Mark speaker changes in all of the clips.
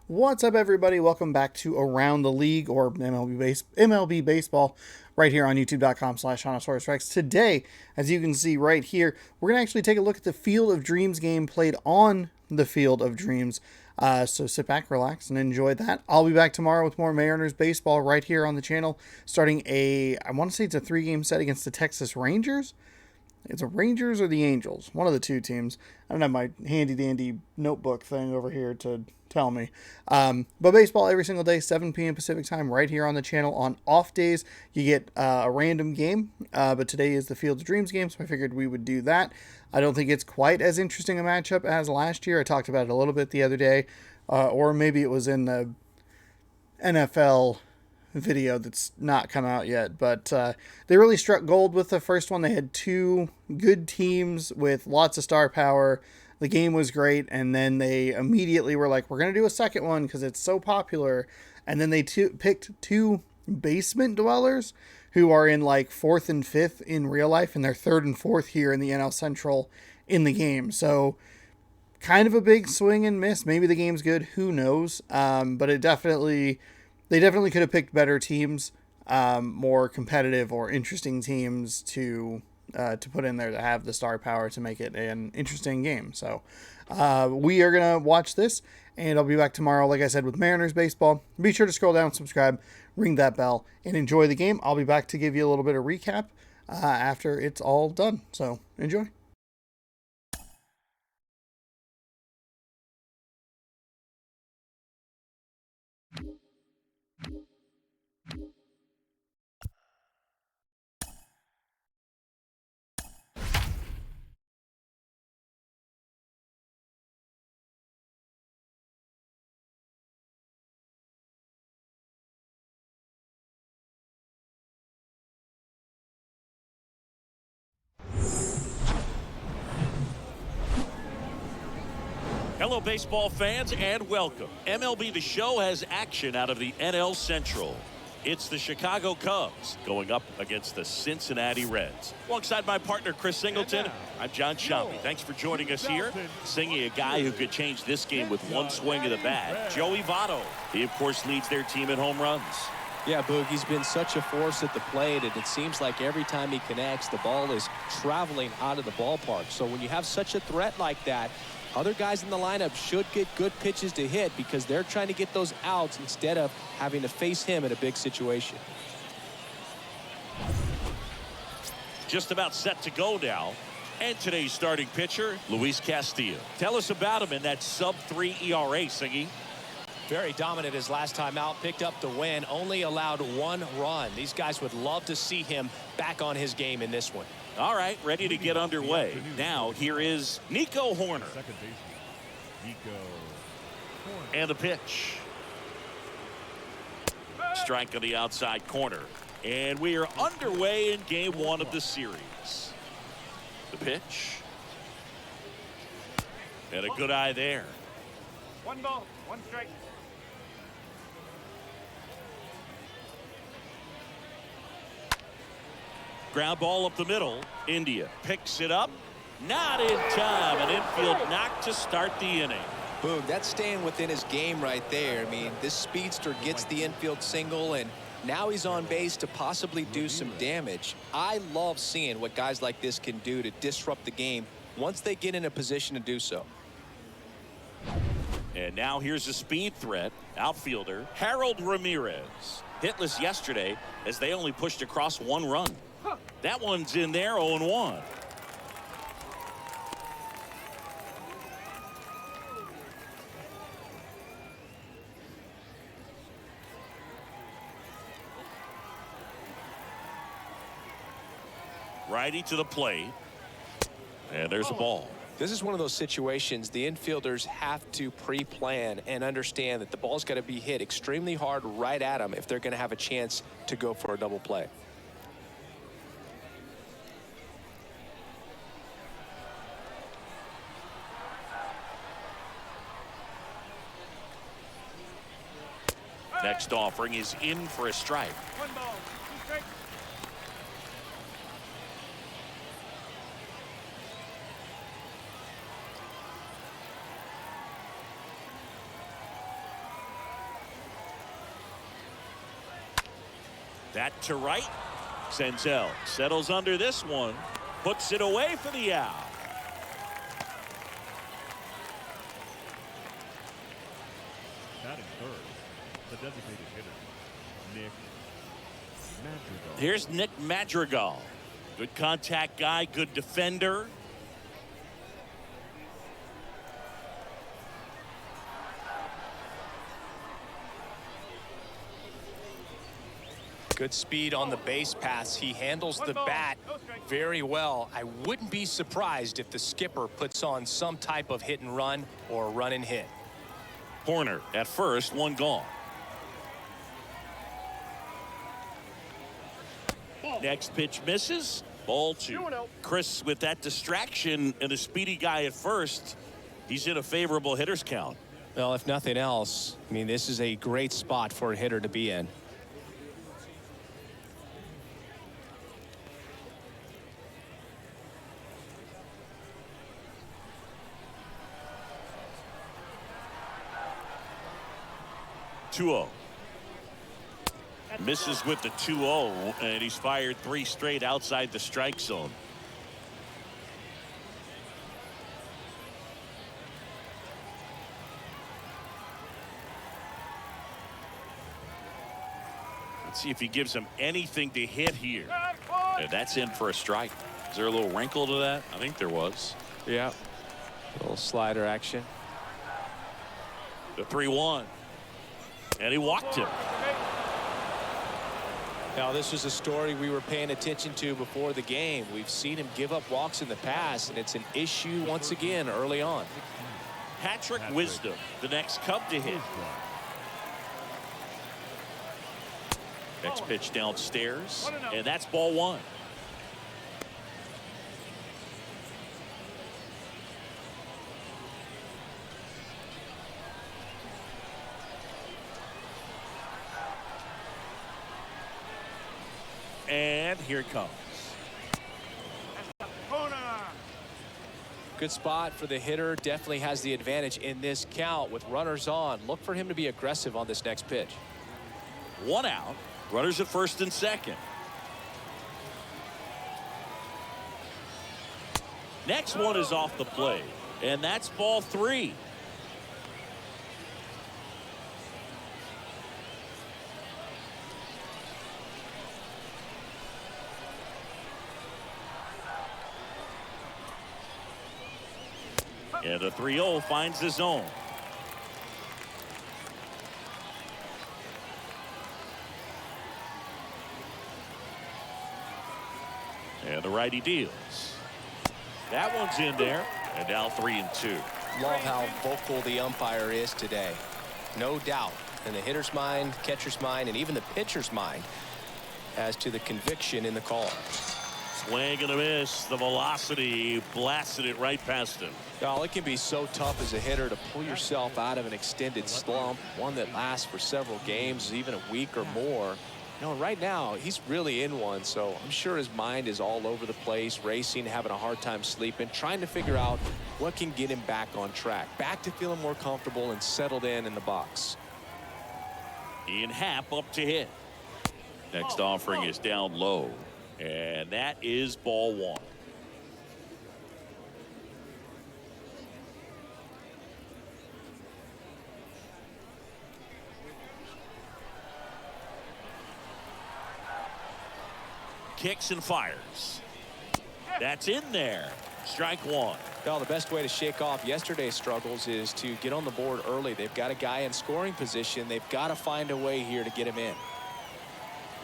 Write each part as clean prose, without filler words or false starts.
Speaker 1: What's up, everybody? Welcome back to Around the League, or MLB Baseball, right here on youtube.com/Rex. Today, as you can see right here, we're going to actually take a look at the Field of Dreams game played on the Field of Dreams. So sit back, relax, and enjoy that. I'll be back tomorrow with more Mariners baseball right here on the channel, starting I want to say it's a 3-game set against the Texas Rangers. It's the Rangers or the Angels, one of the two teams. I don't have my handy-dandy notebook thing over here to tell me. But baseball every single day, 7 p.m. Pacific time, right here on the channel. On off days, you get a random game, but today is the Field of Dreams game, so I figured we would do that. I don't think it's quite as interesting a matchup as last year. I talked about it a little bit the other day, or maybe it was in the NFL video that's not come out yet, but they really struck gold with the first one. They had two good teams with lots of star power. The game was great, and then they immediately were like, we're going to do a second one because it's so popular. And then they picked two basement dwellers who are in like 4th and 5th in real life, and they're 3rd and 4th here in the NL Central in the game. So kind of a big swing and miss. Maybe the game's good, who knows? But they definitely could have picked better teams, more competitive or interesting teams to put in there to have the star power to make it an interesting game. So we are going to watch this, and I'll be back tomorrow, like I said, with Mariners baseball. Be sure to scroll down, subscribe, ring that bell, and enjoy the game. I'll be back to give you a little bit of recap after it's all done. So enjoy.
Speaker 2: Hello, baseball fans, and welcome. MLB The Show has action out of the NL Central. It's the Chicago Cubs going up against the Cincinnati Reds. Alongside my partner, Chris Singleton, I'm John Shampi. Thanks for joining us here. Singing a guy who could change this game with one swing of the bat, Joey Votto. He, of course, leads their team in home runs.
Speaker 3: Yeah, Boog, he's been such a force at the plate, and it seems like every time he connects, the ball is traveling out of the ballpark. So when you have such a threat like that, other guys in the lineup should get good pitches to hit because they're trying to get those outs instead of having to face him in a big situation.
Speaker 2: Just about set to go now. And today's starting pitcher, Luis Castillo. Tell us about him in that sub-3 ERA, Singy.
Speaker 4: Very dominant his last time out, picked up the win, only allowed 1 run. These guys would love to see him back on his game in this one.
Speaker 2: All right, ready to get underway. Now, here is Nico Hoerner. And the pitch. Strike on the outside corner. And we are underway in game 1 of the series. The pitch. And a good eye there.
Speaker 5: 1 ball, 1 strike.
Speaker 2: Ground ball up the middle. India picks it up. Not in time. An infield knock to start the inning.
Speaker 3: Boog, that's staying within his game right there. I mean, this speedster gets the infield single, and now he's on base to possibly do some damage. I love seeing what guys like this can do to disrupt the game once they get in a position to do so.
Speaker 2: And now here's a speed threat. Outfielder Harold Ramirez. Hitless yesterday as they only pushed across 1 run. That one's in there, 0-1. Righty to the plate. And there's a ball.
Speaker 3: This is one of those situations the infielders have to pre-plan and understand that the ball's got to be hit extremely hard right at them if they're going to have a chance to go for a double play.
Speaker 2: Next offering is in for a strike.
Speaker 5: 1 ball, 2 strikes.
Speaker 2: That to right. Senzel settles under this one. Puts it away for the out.
Speaker 6: Batting third, the designated hitter, Nick Madrigal.
Speaker 2: Here's Nick Madrigal. Good contact guy, good defender.
Speaker 4: Good speed on the base pass. He handles the bat very well. I wouldn't be surprised if the skipper puts on some type of hit and run or run and hit.
Speaker 2: Horner at first, one gone. Next pitch misses. Ball two. Chris, with that distraction and a speedy guy at first, he's in a favorable hitter's count.
Speaker 4: Well, if nothing else, I mean, this is a great spot for a hitter to be in.
Speaker 2: Misses with the 2-0, and he's fired 3 straight outside the strike zone. Let's see if he gives him anything to hit here. And that's in for a strike. Is there a little wrinkle to that? I think there was.
Speaker 4: Yeah. A little slider action.
Speaker 2: The 3-1. And he walked him.
Speaker 3: Now, this was a story we were paying attention to before the game. We've seen him give up walks in the past, and it's an issue once again early on.
Speaker 2: Patrick Wisdom, the next Cub to hit. Next pitch downstairs, and that's ball 1. And here it comes.
Speaker 3: Good spot for the hitter. Definitely has the advantage in this count with runners on. Look for him to be aggressive on this next pitch.
Speaker 2: 1 out. Runners at first and second. Next one is off the plate, and that's ball 3. And a 3-0 finds the zone. And the righty deals. That one's in there. And now 3-2.
Speaker 3: Love how vocal the umpire is today. No doubt in the hitter's mind, catcher's mind, and even the pitcher's mind as to the conviction in the call.
Speaker 2: Swing and a miss. The velocity blasted it right past him.
Speaker 3: Well, it can be so tough as a hitter to pull yourself out of an extended slump, one that lasts for several games, even a week or more. You know, right now, he's really in one, so I'm sure his mind is all over the place, racing, having a hard time sleeping, trying to figure out what can get him back on track, back to feeling more comfortable and settled in the box.
Speaker 2: Ian Happ up to hit. Next offering is down low, and that is ball 1. Kicks and fires. That's in there. Strike 1.
Speaker 3: Well, the best way to shake off yesterday's struggles is to get on the board early. They've got a guy in scoring position. They've got to find a way here to get him in.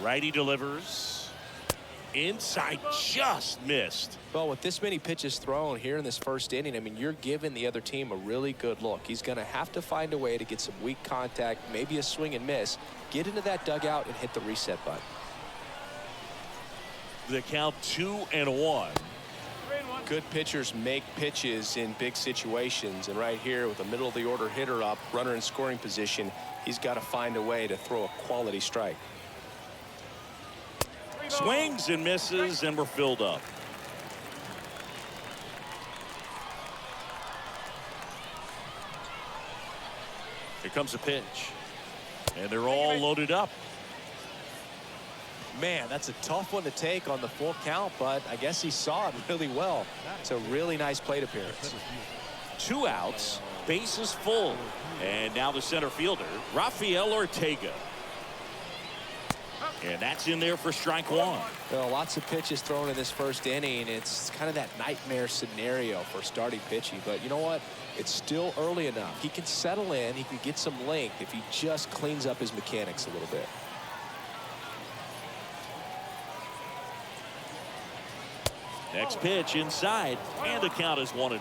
Speaker 2: Righty delivers. Inside, just missed.
Speaker 3: Well, with this many pitches thrown here in this first inning, I mean, you're giving the other team a really good look. He's going to have to find a way to get some weak contact, maybe a swing and miss, get into that dugout and hit the reset button.
Speaker 2: The count 2-1.
Speaker 3: Good pitchers make pitches in big situations, and right here with a middle of the order hitter up, runner in scoring position, he's got to find a way to throw a quality strike.
Speaker 2: Swings and misses, and we're filled up. Here comes a pitch, and they're all loaded up.
Speaker 3: Man, that's a tough one to take on the full count, but I guess he saw it really well. It's a really nice plate appearance.
Speaker 2: 2 outs, bases full. And now the center fielder, Rafael Ortega. And that's in there for strike 1.
Speaker 3: Well, lots of pitches thrown in this first inning. It's kind of that nightmare scenario for starting pitching. But you know what? It's still early enough. He can settle in. He can get some length if he just cleans up his mechanics a little bit.
Speaker 2: Next pitch inside, and the count is 1-1.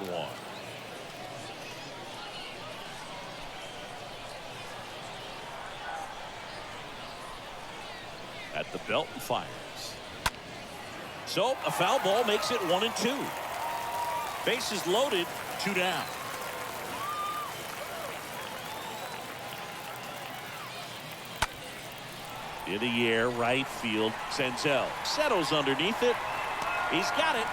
Speaker 2: At the belt and fires. So a foul ball makes it 1-2. Bases loaded, 2 down. In the air, right field. Senzel settles underneath it. He's got it,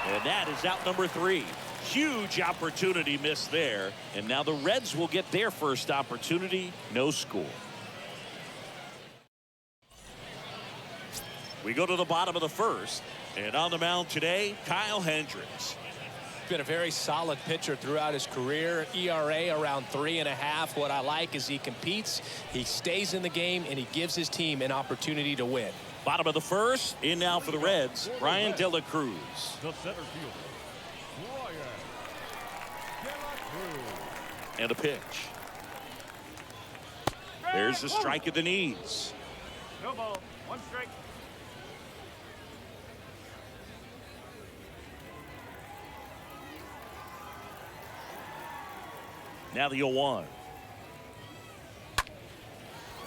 Speaker 2: and that is out number 3. Huge opportunity missed there, and now the Reds will get their first opportunity. No score. We go to the bottom of the first, and on the mound today, Kyle Hendricks.
Speaker 3: Been a very solid pitcher throughout his career. ERA around 3.5. What I like is he competes, he stays in the game, and he gives his team an opportunity to win.
Speaker 2: Bottom of the first, in now for the Reds, Ryan De La Cruz.
Speaker 6: The center fielder, Ryan De La Cruz.
Speaker 2: And a pitch. There's the strike at the knees.
Speaker 5: No ball. 1 strike.
Speaker 2: Now the 0-1.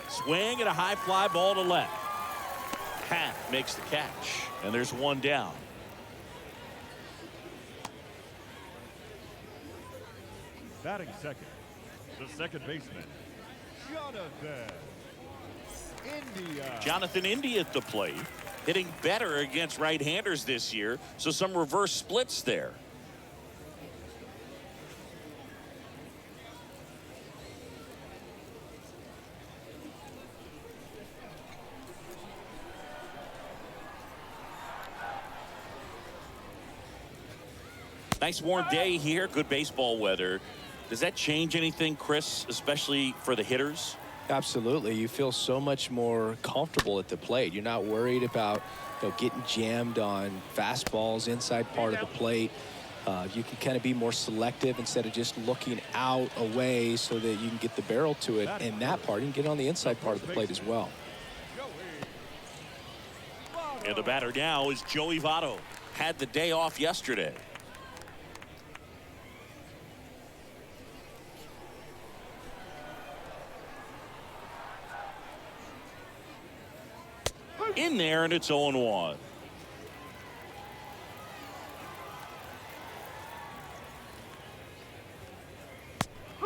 Speaker 2: Swing and a high fly ball to left. Pat makes the catch, and there's 1 down.
Speaker 6: Batting second, the second baseman,
Speaker 2: Jonathan India at the plate, hitting better against right-handers this year, so some reverse splits there. Nice warm day here, good baseball weather. Does that change anything, Chris, especially for the hitters?
Speaker 3: Absolutely. You feel so much more comfortable at the plate. You're not worried about getting jammed on fastballs inside part of the plate. You can kind of be more selective instead of just looking out away so that you can get the barrel to it. And that part, you can get on the inside part of the plate as well.
Speaker 2: And the batter now is Joey Votto. Had the day off yesterday. In there, and it's 0-1.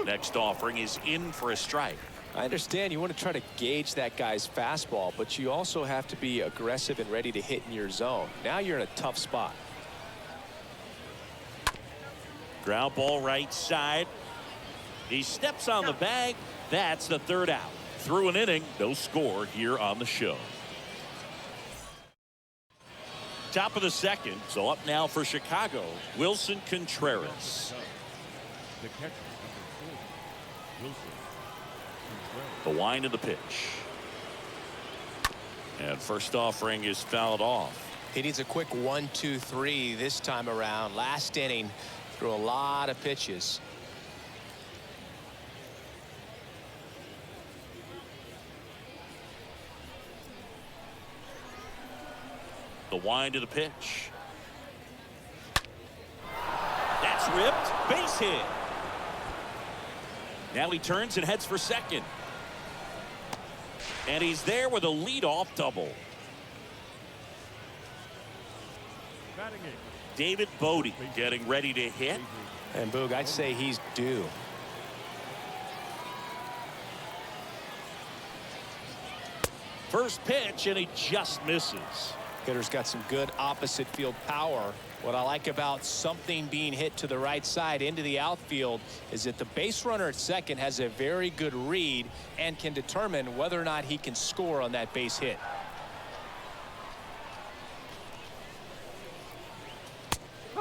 Speaker 2: Next offering is in for a strike.
Speaker 3: I understand you want to try to gauge that guy's fastball, but you also have to be aggressive and ready to hit in your zone. Now you're in a tough spot.
Speaker 2: Ground ball right side. He steps on the bag. That's the 3rd out. Through an inning, no score here on the show. Top of the second, so up now for Chicago, Wilson Contreras.
Speaker 6: The catcher, Wilson Contreras.
Speaker 2: The wind of the pitch. And first offering is fouled off.
Speaker 3: He needs a quick 1-2-3 this time around. Last inning, threw a lot of pitches.
Speaker 2: The wind of the pitch. That's ripped. Base hit. Now he turns and heads for second. And he's there with a leadoff double.
Speaker 6: Batting eighth,
Speaker 2: David Bodie getting ready to hit.
Speaker 3: And Boog, I'd say he's due.
Speaker 2: First pitch, and he just misses.
Speaker 3: Hitter's got some good opposite field power. What I like about something being hit to the right side into the outfield is that the base runner at second has a very good read and can determine whether or not he can score on that base hit.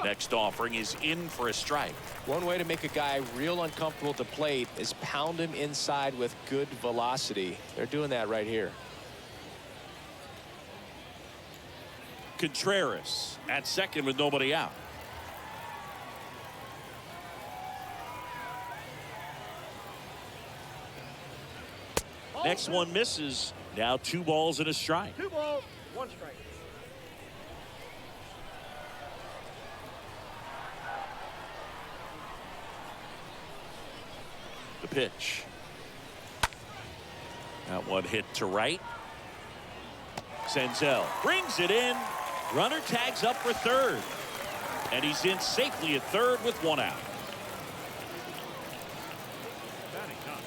Speaker 2: Next offering is in for a strike.
Speaker 3: One way to make a guy real uncomfortable at the plate is pound him inside with good velocity. They're doing that right here.
Speaker 2: Contreras at second with nobody out. Next one misses. Now 2 balls and a strike.
Speaker 5: 2 balls, 1 strike.
Speaker 2: The pitch. That one hit to right. Senzel brings it in. Runner tags up for third. And he's in safely at third with 1 out.
Speaker 6: Batting ninth,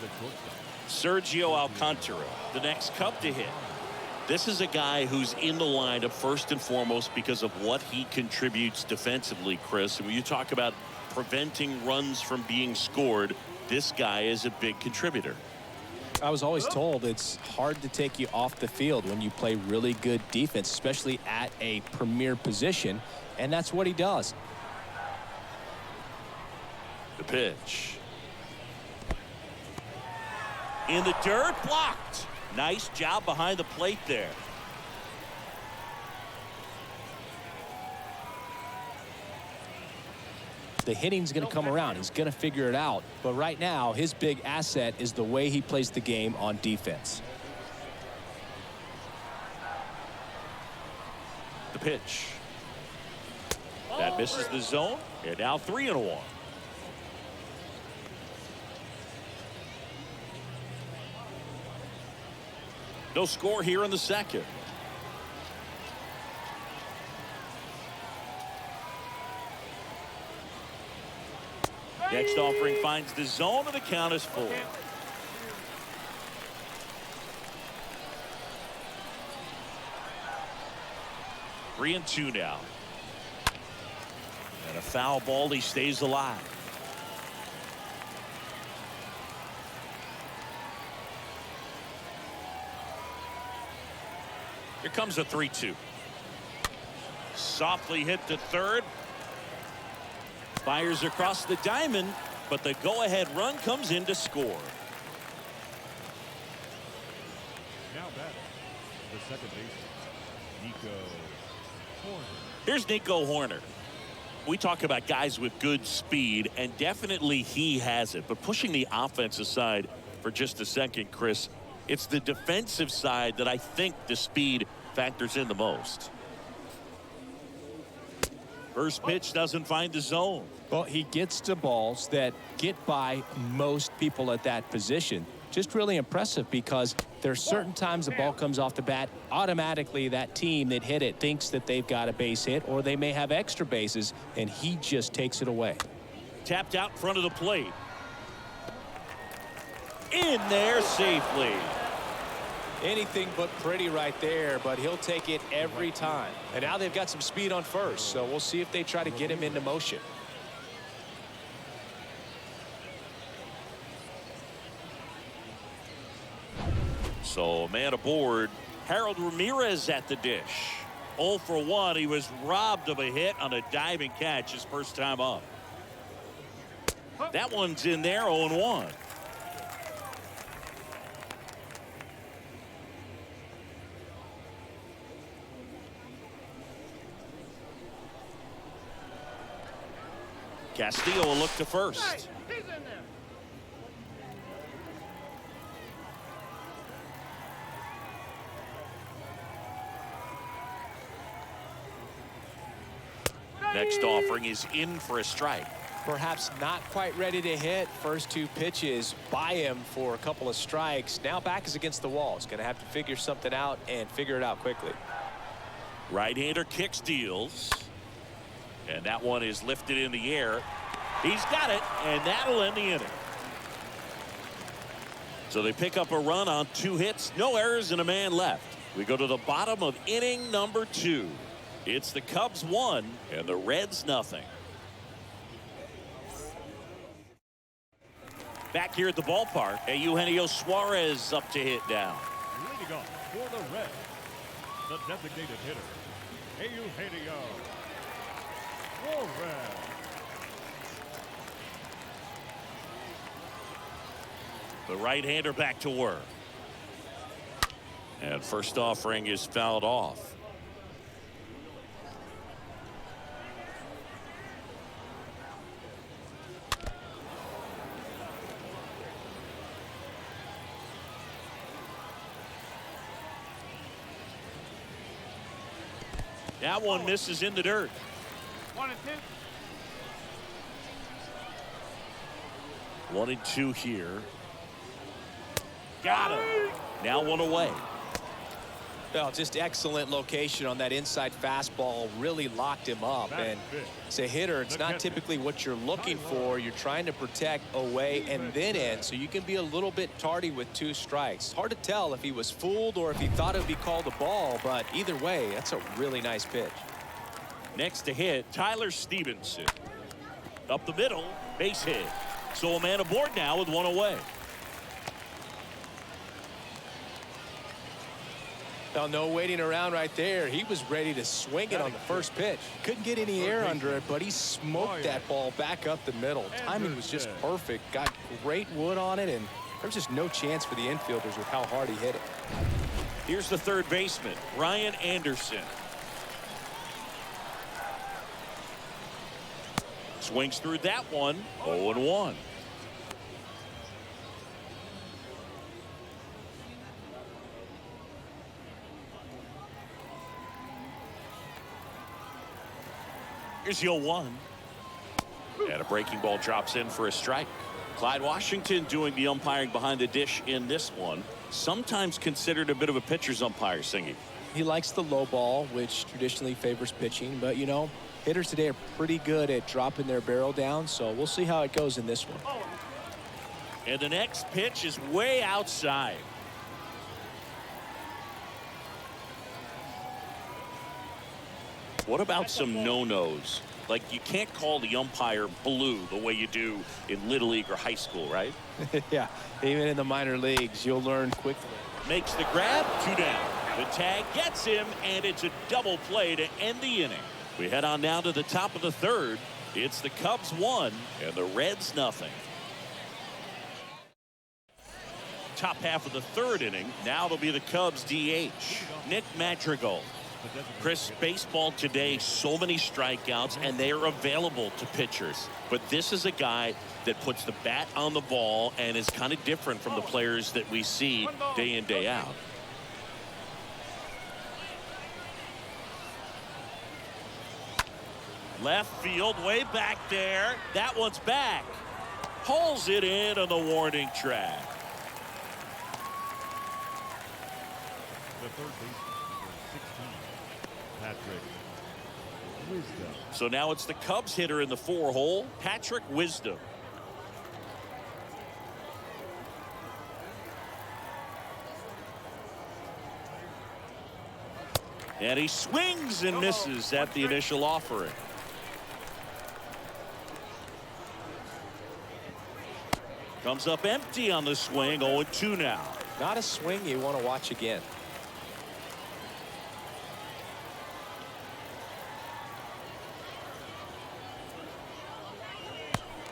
Speaker 6: the shortstop.
Speaker 2: Sergio Alcantara, the next Cub to hit. This is a guy who's in the lineup first and foremost because of what he contributes defensively, Chris. And when you talk about preventing runs from being scored, this guy is a big contributor.
Speaker 3: I was always told it's hard to take you off the field when you play really good defense, especially at a premier position, and that's what he does.
Speaker 2: The pitch. In the dirt, blocked. Nice job behind the plate there.
Speaker 3: The hitting's going to come around. He's going to figure it out. But right now, his big asset is the way he plays the game on defense.
Speaker 2: The pitch. That misses the zone. And now 3-1. No score here in the second. Next offering finds the zone, and the count is full. 3-2 now. And a foul ball. He stays alive. Here comes a 3-2. Softly hit to third. Fires across the diamond, but the go-ahead run comes in to score.
Speaker 6: Now batting, the second baseman, Nico Horner.
Speaker 2: Here's Nico Horner. We talk about guys with good speed, and definitely he has it. But pushing the offensive side for just a second, Chris, it's the defensive side that I think the speed factors in the most. First pitch doesn't find the zone.
Speaker 3: Well, he gets to balls that get by most people at that position. Just really impressive because there's certain times the ball comes off the bat, automatically that team that hit it thinks that they've got a base hit or they may have extra bases, and he just takes it away.
Speaker 2: Tapped out in front of the plate. In there safely.
Speaker 3: Anything but pretty right there, but he'll take it every time. And now they've got some speed on first, so we'll see if they try to get him into motion.
Speaker 2: So a man aboard. Harold Ramirez at the dish. 0 for 1. He was robbed of a hit on a diving catch his first time up. That one's in there. 0-1. Castillo will look to first.
Speaker 5: He's in there.
Speaker 2: Next offering is in for a strike.
Speaker 3: Perhaps not quite ready to hit. First 2 pitches by him for a couple of strikes. Now back is against the wall. He's going to have to figure something out and figure it out quickly.
Speaker 2: Right-hander kicks, deals. And that one is lifted in the air. He's got it, and that'll end the inning. So they pick up a run on 2 hits, no errors, and a man left. We go to the bottom of inning number 2. It's the Cubs 1 and the Reds nothing. Back here at the ballpark, Eugenio Suarez up to hit now.
Speaker 6: Leading off for the Reds, the designated hitter, Eugenio. Warren.
Speaker 2: The right-hander back to work. And first offering is fouled off. That one misses in the dirt.
Speaker 5: 1 and 2.
Speaker 2: 1 and 2 here. Got him. Now one away.
Speaker 3: Well, just excellent location on that inside fastball. Really locked him up. And as a hitter, it's not typically what you're looking for. You're trying to protect away and then in, so you can be a little bit tardy with 2 strikes. Hard to tell if he was fooled or if he thought it would be called a ball, but either way, that's a really nice pitch.
Speaker 2: Next to hit, Tyler Stevenson. Up the middle, base hit. So a man aboard now with 1 away.
Speaker 3: Well, no waiting around right there. He was ready to swing it on the first pitch. Couldn't get any air under it, but he smoked that ball back up the middle. Timing was just perfect. Got great wood on it, and there was just no chance for the infielders with how hard he hit it.
Speaker 2: Here's the third baseman, Ryan Anderson. Swings through that one, 0-1. Here's 0-1. And a breaking ball drops in for a strike. Clyde Washington doing the umpiring behind the dish in this one. Sometimes considered a bit of a pitcher's umpire, Singy.
Speaker 3: He likes the low ball, which traditionally favors pitching, but you know, hitters today are pretty good at dropping their barrel down, so we'll see how it goes in this one.
Speaker 2: And the next pitch is way outside. What about some no-nos? Like, you can't call the umpire blue the way you do in Little League or high school, right?
Speaker 3: Yeah, even in the minor leagues, you'll learn quickly.
Speaker 2: Makes the grab, 2 down. The tag gets him, and it's a double play to end the inning. We head on down to the top of the third. It's the Cubs 1 and the Reds nothing. Top half of the third inning. Now it'll be the Cubs DH, Nick Madrigal. Chris, baseball today, so many strikeouts, and they are available to pitchers. But this is a guy that puts the bat on the ball and is kind of different from the players that we see day in, day out. Left field, way back there. That one's back. Pulls it in on the warning track.
Speaker 6: The third baseman, number 16, Patrick Wisdom.
Speaker 2: So now it's the Cubs hitter in the 4 hole, Patrick Wisdom. And he swings and misses at the initial offering. Comes up empty on the swing, 0-2 now.
Speaker 3: Not a swing you want to watch again.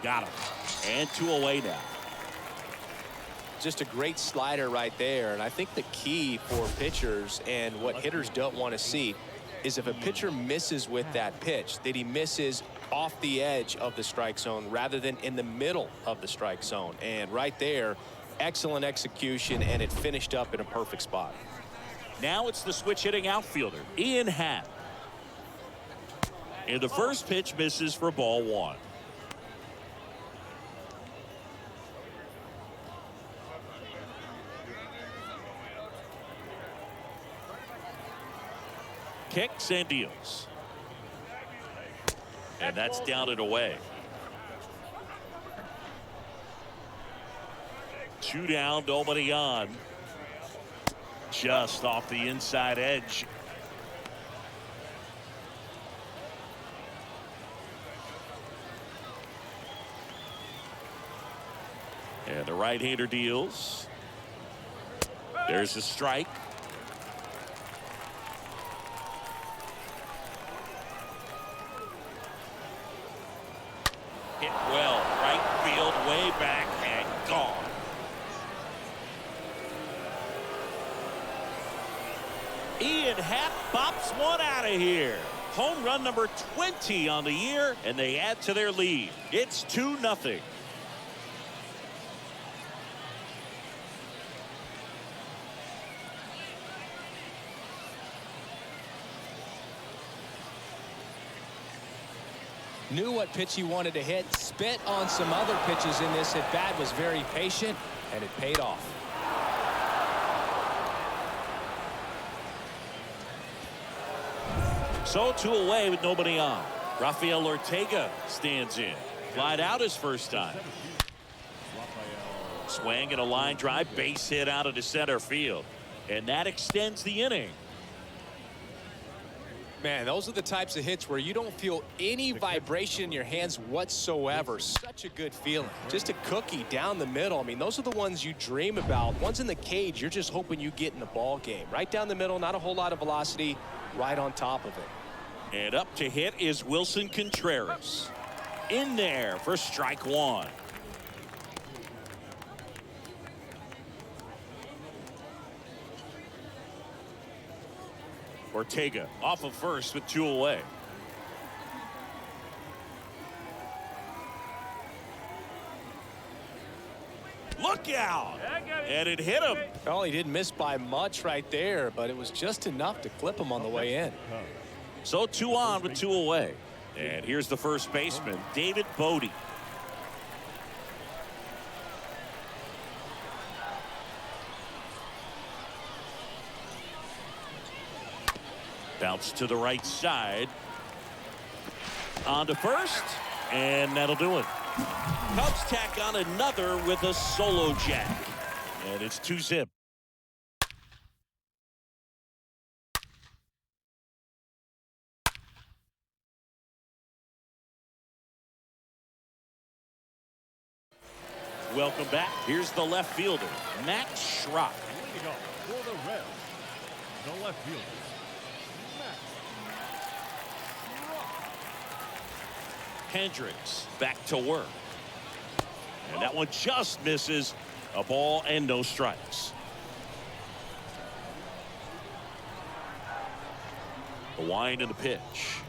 Speaker 2: Got him. And 2 away now.
Speaker 3: Just a great slider right there, and I think the key for pitchers and what hitters don't want to see is if a pitcher misses with that pitch, that he misses off the edge of the strike zone rather than in the middle of the strike zone. And right there, excellent execution, and it finished up in a perfect spot.
Speaker 2: Now it's the switch hitting outfielder, Ian Happ. And the first pitch misses for ball 1. Kicks and deals. And that's down and away. 2 down, nobody on. Just off the inside edge. And the right-hander deals. There's a strike. gone. Ian Happ bops one out of here. Home run number 20 on the year, and they add to their lead. It's 2-0.
Speaker 3: Knew what pitch he wanted to hit, spit on some other pitches in this at bat, was very patient, and it paid off.
Speaker 2: So 2 away with nobody on. Rafael Ortega stands in. Flied out his first time. Swing and a line drive, base hit out of the center field. And that extends the inning.
Speaker 3: Man, those are the types of hits where you don't feel any vibration in your hands whatsoever. Such a good feeling. Just a cookie down the middle. I mean, those are the ones you dream about. Ones in the cage, you're just hoping you get in the ball game. Right down the middle, not a whole lot of velocity, right on top of it.
Speaker 2: And up to hit is Wilson Contreras. In there for strike one. Ortega off of first with 2 away. Look out! And it hit him.
Speaker 3: Well, he didn't miss by much right there, but it was just enough to clip him on the way in.
Speaker 2: So 2 on with 2 away. And here's the first baseman, David Bodie. Bounce to the right side. On to first, and that'll do it. Cubs tack on another with a solo jack. And it's 2-zip. Welcome back. Here's the left fielder, Matt Schrock.
Speaker 6: Leading off for the Reds, the left fielder, Matt
Speaker 2: Hendricks back to work. And that one just misses. A ball and no strikes. The wind and the pitch.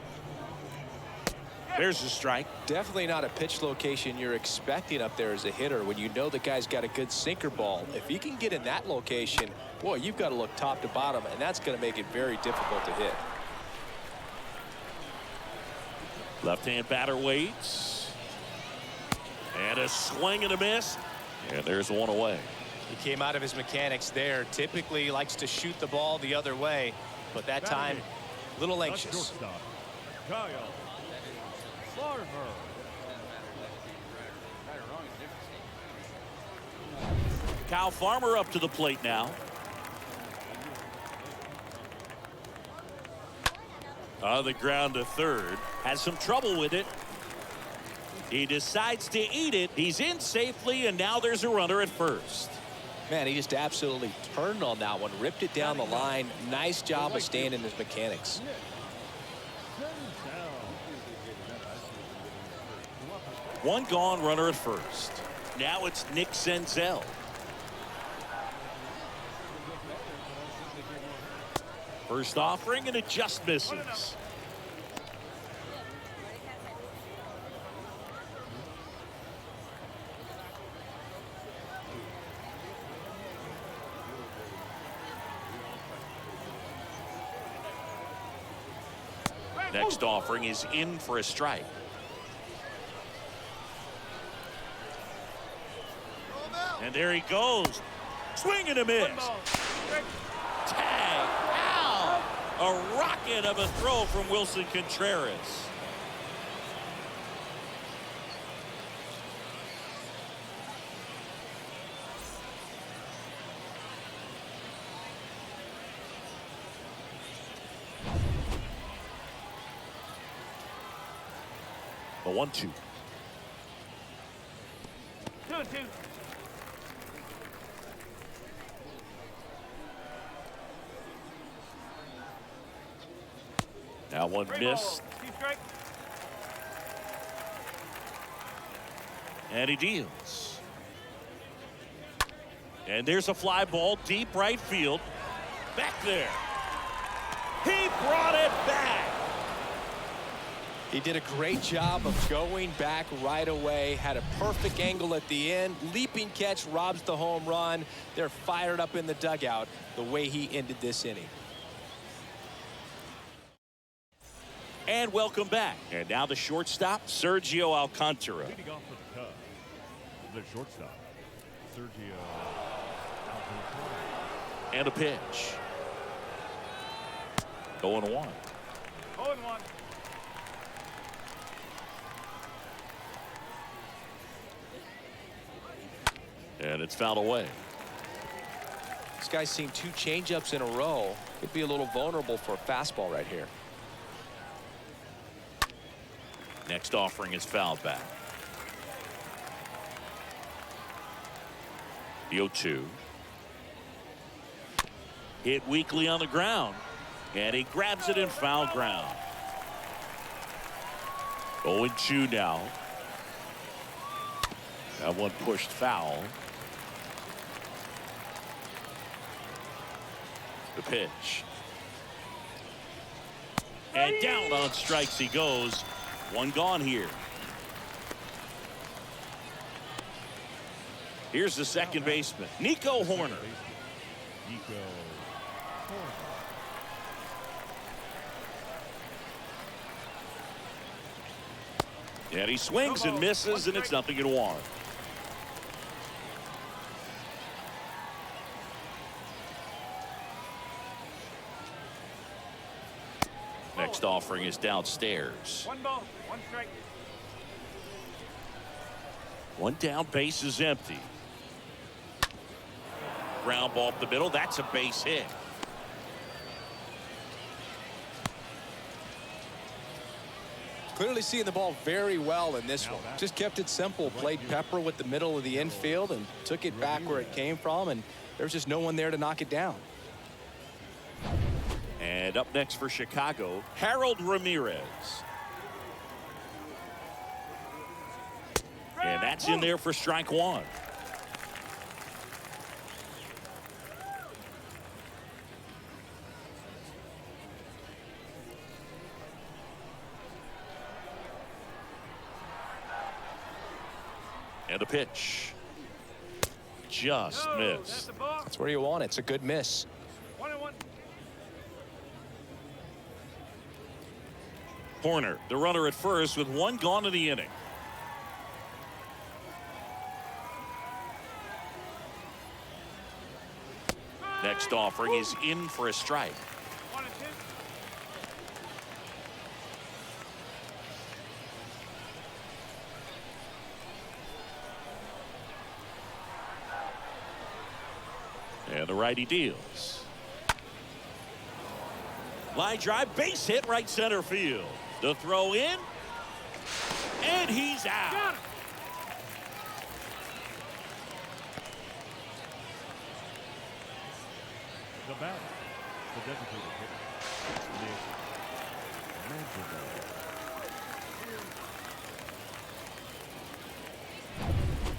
Speaker 2: There's the strike.
Speaker 3: Definitely not a pitch location you're expecting up there as a hitter when you know the guy's got a good sinker ball. If he can get in that location, boy, you've got to look top to bottom, and that's going to make it very difficult to hit.
Speaker 2: Left-hand batter waits. And a swing and a miss. And there's one away.
Speaker 4: He came out of his mechanics there. Typically he likes to shoot the ball the other way, but that time a little anxious.
Speaker 6: shortstop, Kyle Farmer.
Speaker 2: Kyle Farmer up to the plate now. On the ground to third. Has some trouble with it. He decides to eat it. He's in safely, and now there's a runner at first.
Speaker 3: Man, he just absolutely turned on that one, ripped it down the line. Nice job of staying in his mechanics.
Speaker 2: One gone, runner at first. Now it's Nick Senzel. First offering, and it just misses. Next offering is in for a strike. And there he goes. Swing and a miss. Tag. Ow! A rocket of a throw from Wilson Contreras. The 1-2.
Speaker 5: 2-2.
Speaker 2: Now one missed. And he deals. And there's a fly ball deep right field. Back there. He brought it back.
Speaker 3: He did a great job of going back right away. Had a perfect angle at the end. Leaping catch robs the home run. They're fired up in the dugout the way he ended this inning.
Speaker 2: And welcome back. And now the shortstop, Sergio Alcantara.
Speaker 6: Leading off for the Cubs, the shortstop, Sergio Alcantara.
Speaker 2: And a pitch. 0-1.
Speaker 5: 0-1.
Speaker 2: And it's fouled away.
Speaker 3: This guy's seen 2 changeups in a row. Could be a little vulnerable for a fastball right here.
Speaker 2: Next offering is fouled back. The 0-2. Hit weakly on the ground. And he grabs it in foul ground. 0-2 now. That one pushed foul. The pitch. And down on strikes he goes. One gone here. Here's the second baseman, Nico Horner.
Speaker 6: Nico Horner.
Speaker 2: And he swings and misses, and it's 0-1. Next offering is downstairs.
Speaker 5: 1 ball, 1 strike.
Speaker 2: One down, base is empty. Ground ball up the middle. That's a base hit.
Speaker 3: Clearly seeing the ball very well in this one. Just kept it simple. Played pepper with the middle of the infield and took it back where it came from. And there's just no one there to knock it down.
Speaker 2: And up next for Chicago, Harold Ramirez. And that's in there for strike 1. And a pitch. Just missed.
Speaker 3: That's where you want it. It's a good miss.
Speaker 5: 1-1.
Speaker 2: Horner, the runner at first with 1 gone in the inning. Next offering is in for a strike.
Speaker 5: 1-2.
Speaker 2: And the righty deals. Line drive, base hit, right center field. The throw in, and he's out.
Speaker 5: Got it.
Speaker 6: The batter, the designated hitter, Nick Madrigal.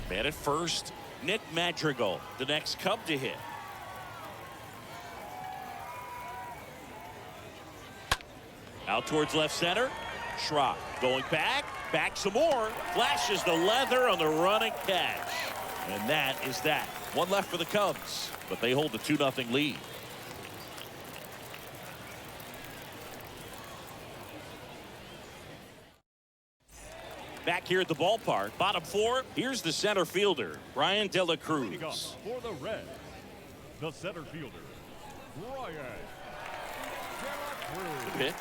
Speaker 2: Man at first, Nick Madrigal, the next Cub to hit. Out towards left center. Schrock going back some more. Flashes the leather on the running catch. And that is that. One left for the Cubs, but they hold the 2-0 lead. Back here at the ballpark, bottom 4, here's the center fielder, Brian De La
Speaker 6: Leading off
Speaker 2: Cruz.
Speaker 6: for the Reds, the center fielder, Brian De La
Speaker 2: The
Speaker 6: Cruz.
Speaker 2: pitch.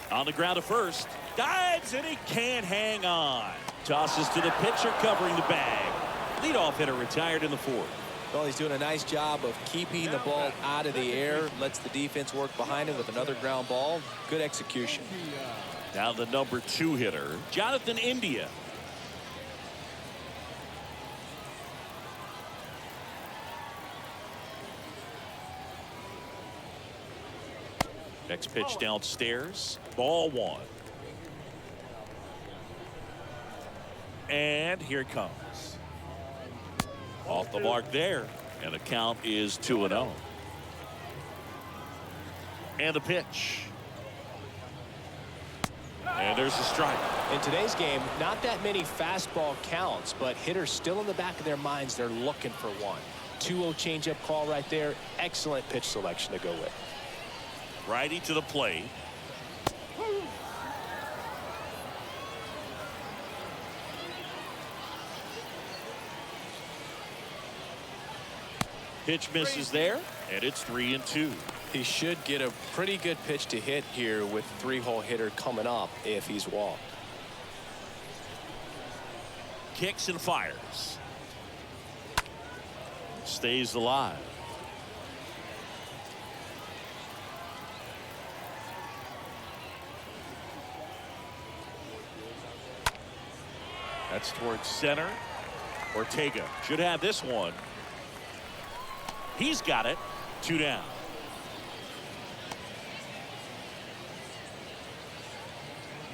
Speaker 2: On the ground to first. Dives, and he can't hang on. Tosses to the pitcher covering the bag. Leadoff hitter retired in the 4th.
Speaker 3: Well, he's doing a nice job of keeping the ball out of the air. Lets the defense work behind him with another ground ball. Good execution.
Speaker 2: Now the number 2 hitter, Jonathan India. Next pitch downstairs. Ball 1. And here it comes. Off the mark there, and the count is 2-0. And the pitch. And there's a strike.
Speaker 3: In today's game, not that many fastball counts, but hitters still in the back of their minds, they're looking for one. 2-0 changeup call right there. Excellent pitch selection to go with.
Speaker 2: Righty to the plate. Pitch misses there, and it's 3-2.
Speaker 3: He should get a pretty good pitch to hit here with 3-hole hitter coming up if he's walked.
Speaker 2: Kicks and fires. Stays alive. That's towards center. Ortega should have this one. He's got it. 2 down.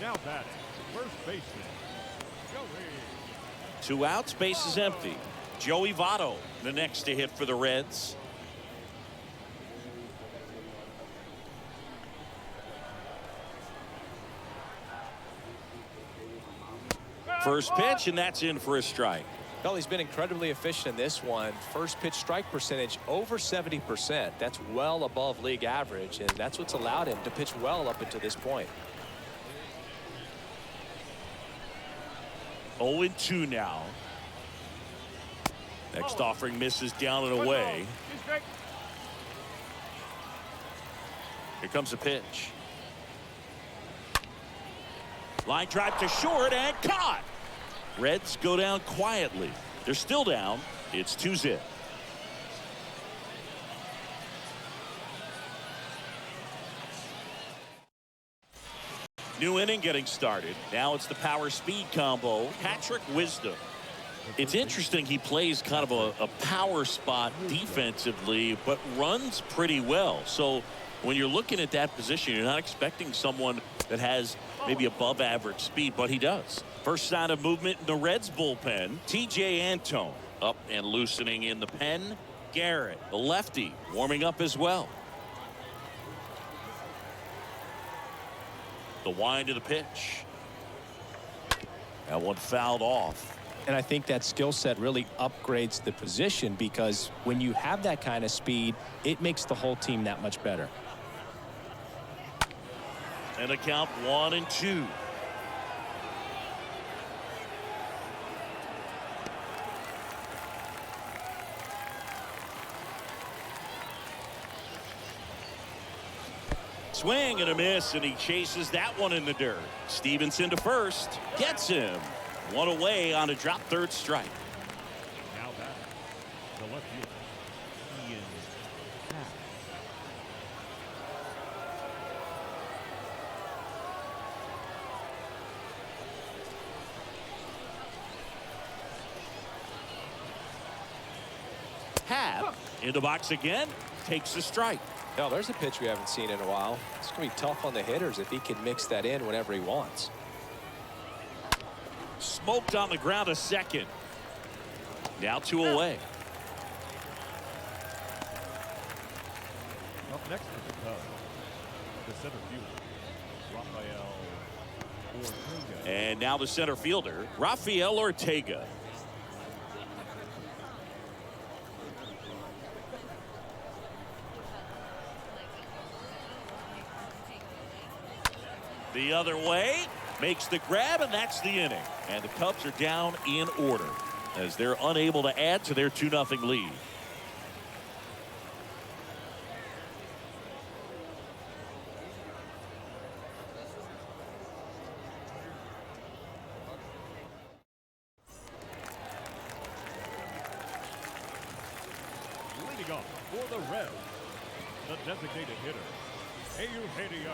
Speaker 6: Now batting, first baseman, Joey.
Speaker 2: 2 outs, base is empty. Joey Votto, the next to hit for the Reds. First pitch, and that's in for a strike.
Speaker 3: Well, he's been incredibly efficient in this one. First pitch strike percentage over 70%. That's well above league average, and that's what's allowed him to pitch well up until this point.
Speaker 2: 0-2 now. Next offering misses down and away. Here comes a pitch. Line drive to short and caught. Reds go down quietly. They're still down. It's 2-0. New inning getting started. Now it's the power speed combo. Patrick Wisdom. It's interesting he plays kind of a power spot defensively, but runs pretty well. So when you're looking at that position, you're not expecting someone that has maybe above average speed, but he does. First sign of movement in the Reds bullpen. TJ Antone up and loosening in the pen. Garrett, the lefty, warming up as well. The wind of the pitch. That one fouled off.
Speaker 3: And I think that skill set really upgrades the position, because when you have that kind of speed, it makes the whole team that much better.
Speaker 2: And a count 1-2. Swing and a miss, and he chases that one in the dirt. Stevenson to first. Gets him. One away on a drop third strike.
Speaker 6: Now batting, the left fielder, Ian Happ.
Speaker 2: Happ in the box again. Takes the strike.
Speaker 3: Now, there's a pitch we haven't seen in a while. It's going to be tough on the hitters if he can mix that in whenever he wants.
Speaker 2: Smoked on the ground a second. Now 2 away.
Speaker 6: Up next is the Cubs, the center fielder, Rafael Ortega.
Speaker 2: And now the center fielder, Rafael Ortega. The other way, makes the grab, and that's the inning. And the Cubs are down in order as they're unable to add to their 2-0 lead.
Speaker 6: Leading off for the Reds, the designated hitter, Eugenio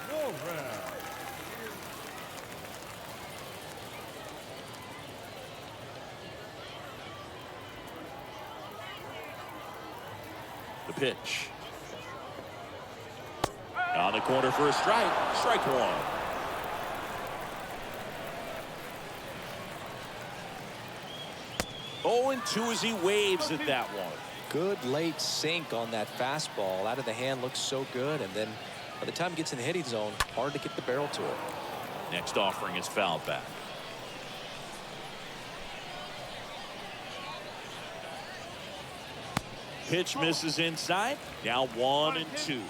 Speaker 6: Suarez.
Speaker 2: The pitch. On the corner for a strike. Strike one. 0-2 as he waves at that one.
Speaker 3: Good late sink on that fastball. Out of the hand, looks so good, and then by the time it gets in the hitting zone, hard to get the barrel to it.
Speaker 2: Next offering is fouled back. Pitch misses inside. Now 1-2.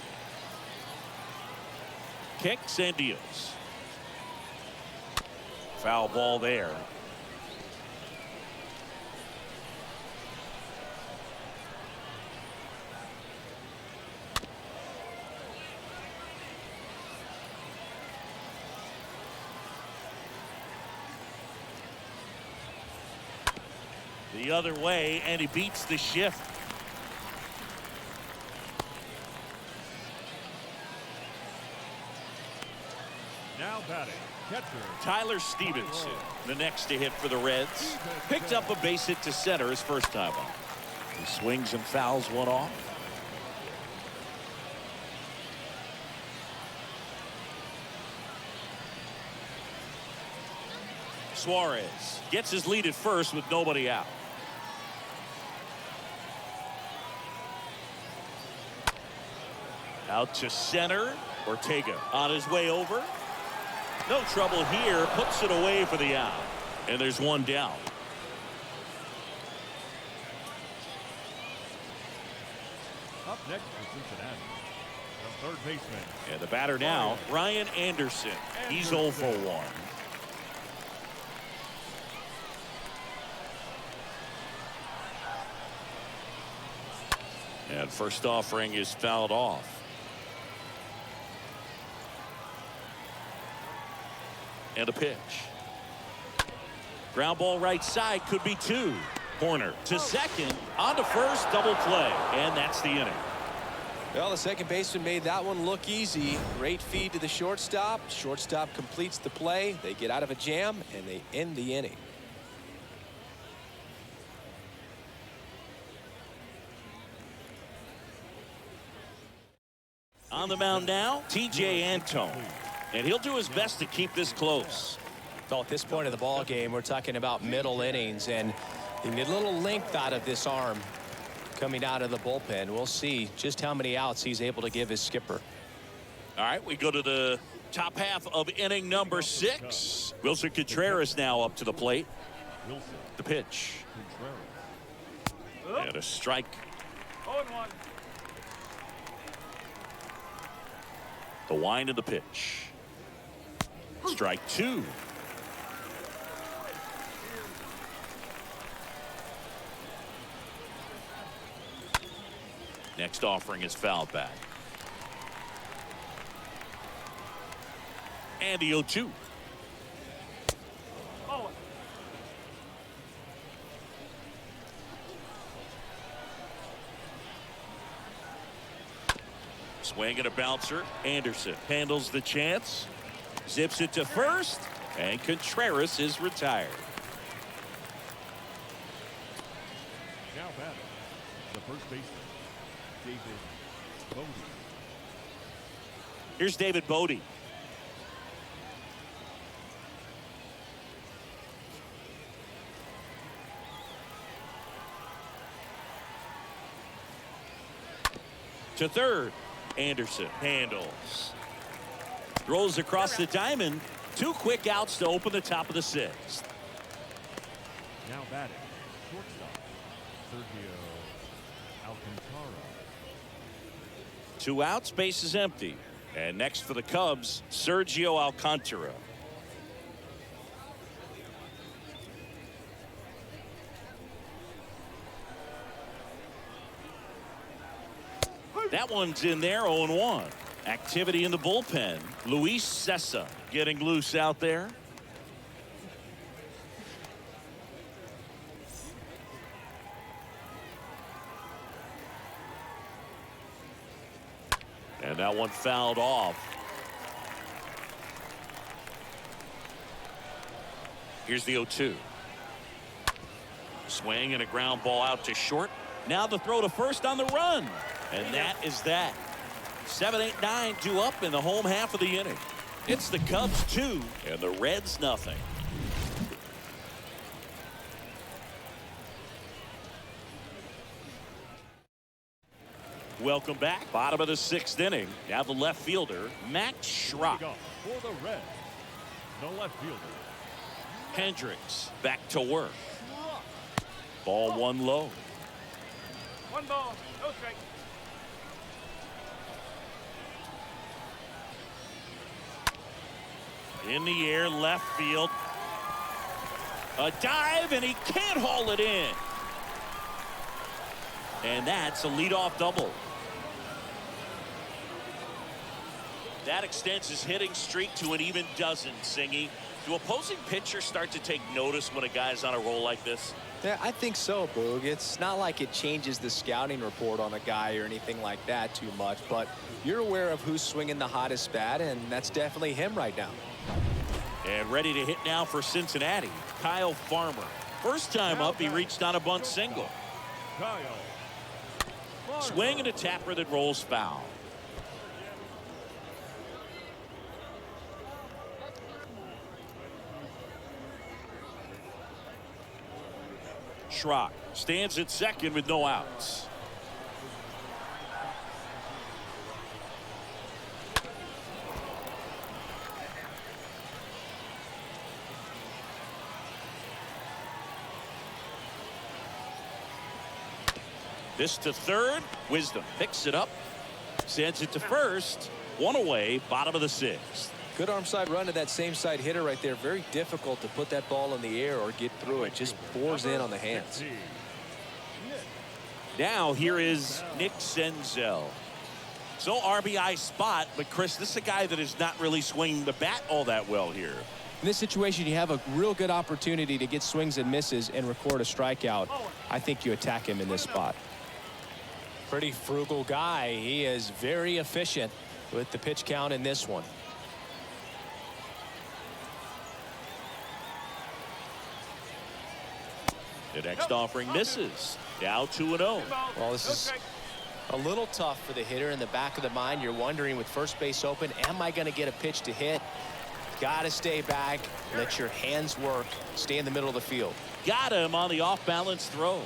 Speaker 2: Kicks and deals. Foul ball there. The other way, and he beats the shift.
Speaker 6: Now batting, catcher
Speaker 2: Tyler Stevenson, the next to hit for the Reds. Picked up a base hit to center his first time up. He swings and fouls one off. Suarez gets his lead at first with nobody out. Out to center. Ortega on his way over. No trouble here. Puts it away for the out. And there's one down.
Speaker 6: up next for Cincinnati. The third baseman.
Speaker 2: And the batter now, Ryan Anderson. He's 0 for 1. And first offering is fouled off. And a pitch. Ground ball right side, could be 2. Corner to second, on to first, double play, and that's the inning.
Speaker 3: Well, the second baseman made that one look easy. Great feed to the shortstop. Shortstop completes the play. They get out of a jam, and they end the inning.
Speaker 2: On the mound now, T.J. Antone, and he'll do his best to keep this close.
Speaker 3: Well, at this point of the ball game, we're talking about middle innings, and you get a little length out of this arm coming out of the bullpen. We'll see just how many outs he's able to give his skipper.
Speaker 2: All right, we go to the top half of inning number 6. Wilson Contreras now up to the plate.
Speaker 6: Wilson
Speaker 2: The pitch.
Speaker 6: Contreras.
Speaker 2: And a strike.
Speaker 5: 0-1.
Speaker 2: The wind of the pitch. Strike 2. Next offering is fouled back. And the 0-2.
Speaker 5: Oh.
Speaker 2: Swing and a bouncer. Anderson handles the chance. Zips it to first. And Contreras is retired.
Speaker 6: Now batting, the first baseman, David Bodie.
Speaker 2: Here's David Bodie. To third. Anderson handles. Throws across the diamond. 2 quick outs to open the top of the 6th.
Speaker 6: Now batting, shortstop, Sergio Alcantara.
Speaker 2: 2 outs, base is empty. And next for the Cubs, Sergio Alcantara. That one's in there, 0-1. Activity in the bullpen. Luis Cessa getting loose out there. And that one fouled off. Here's the 0-2. Swing and a ground ball out to short. Now the throw to first on the run. And that is that. 7, 8, 9 due up in the home half of the inning. It's the Cubs 2 and the Reds nothing. Welcome back. Bottom of the 6th inning. Now the left fielder, Max Schrock.
Speaker 6: For the Reds, the left fielder.
Speaker 2: Hendricks back to work. Ball one low.
Speaker 5: 1 ball, no strike.
Speaker 2: In the air, left field. A dive, and he can't haul it in. And that's a leadoff double. That extends his hitting streak to an even dozen, Singy. Do opposing pitchers start to take notice when a guy's on a roll like this?
Speaker 3: Yeah, I think so, Boog. It's not like it changes the scouting report on a guy or anything like that too much, but you're aware of who's swinging the hottest bat, and that's definitely him right now.
Speaker 2: And ready to hit now for Cincinnati, Kyle Farmer. First time up, he reached on a bunt single.
Speaker 6: Kyle.
Speaker 2: Swing and a tapper that rolls foul. Schrock stands at second with no outs. This to third. Wisdom picks it up, sends it to first. One away, bottom of the 6th.
Speaker 3: Good arm side run to that same side hitter right there. Very difficult to put that ball in the air or get through it. Just bores in on the hands.
Speaker 2: Now here is Nick Senzel. So RBI spot, but Chris, this is a guy that is not really swinging the bat all that well here.
Speaker 3: In this situation, you have a real good opportunity to get swings and misses and record a strikeout. I think you attack him in this spot.
Speaker 4: Pretty frugal guy. He is very efficient with the pitch count in this one.
Speaker 2: The next offering misses. Now 2-0.
Speaker 4: Well, this is a little tough for the hitter in the back of the mind. You're wondering with first base open, am I going to get a pitch to hit? Got to stay back. Let your hands work. Stay in the middle of the field.
Speaker 2: Got him on the off-balance throw.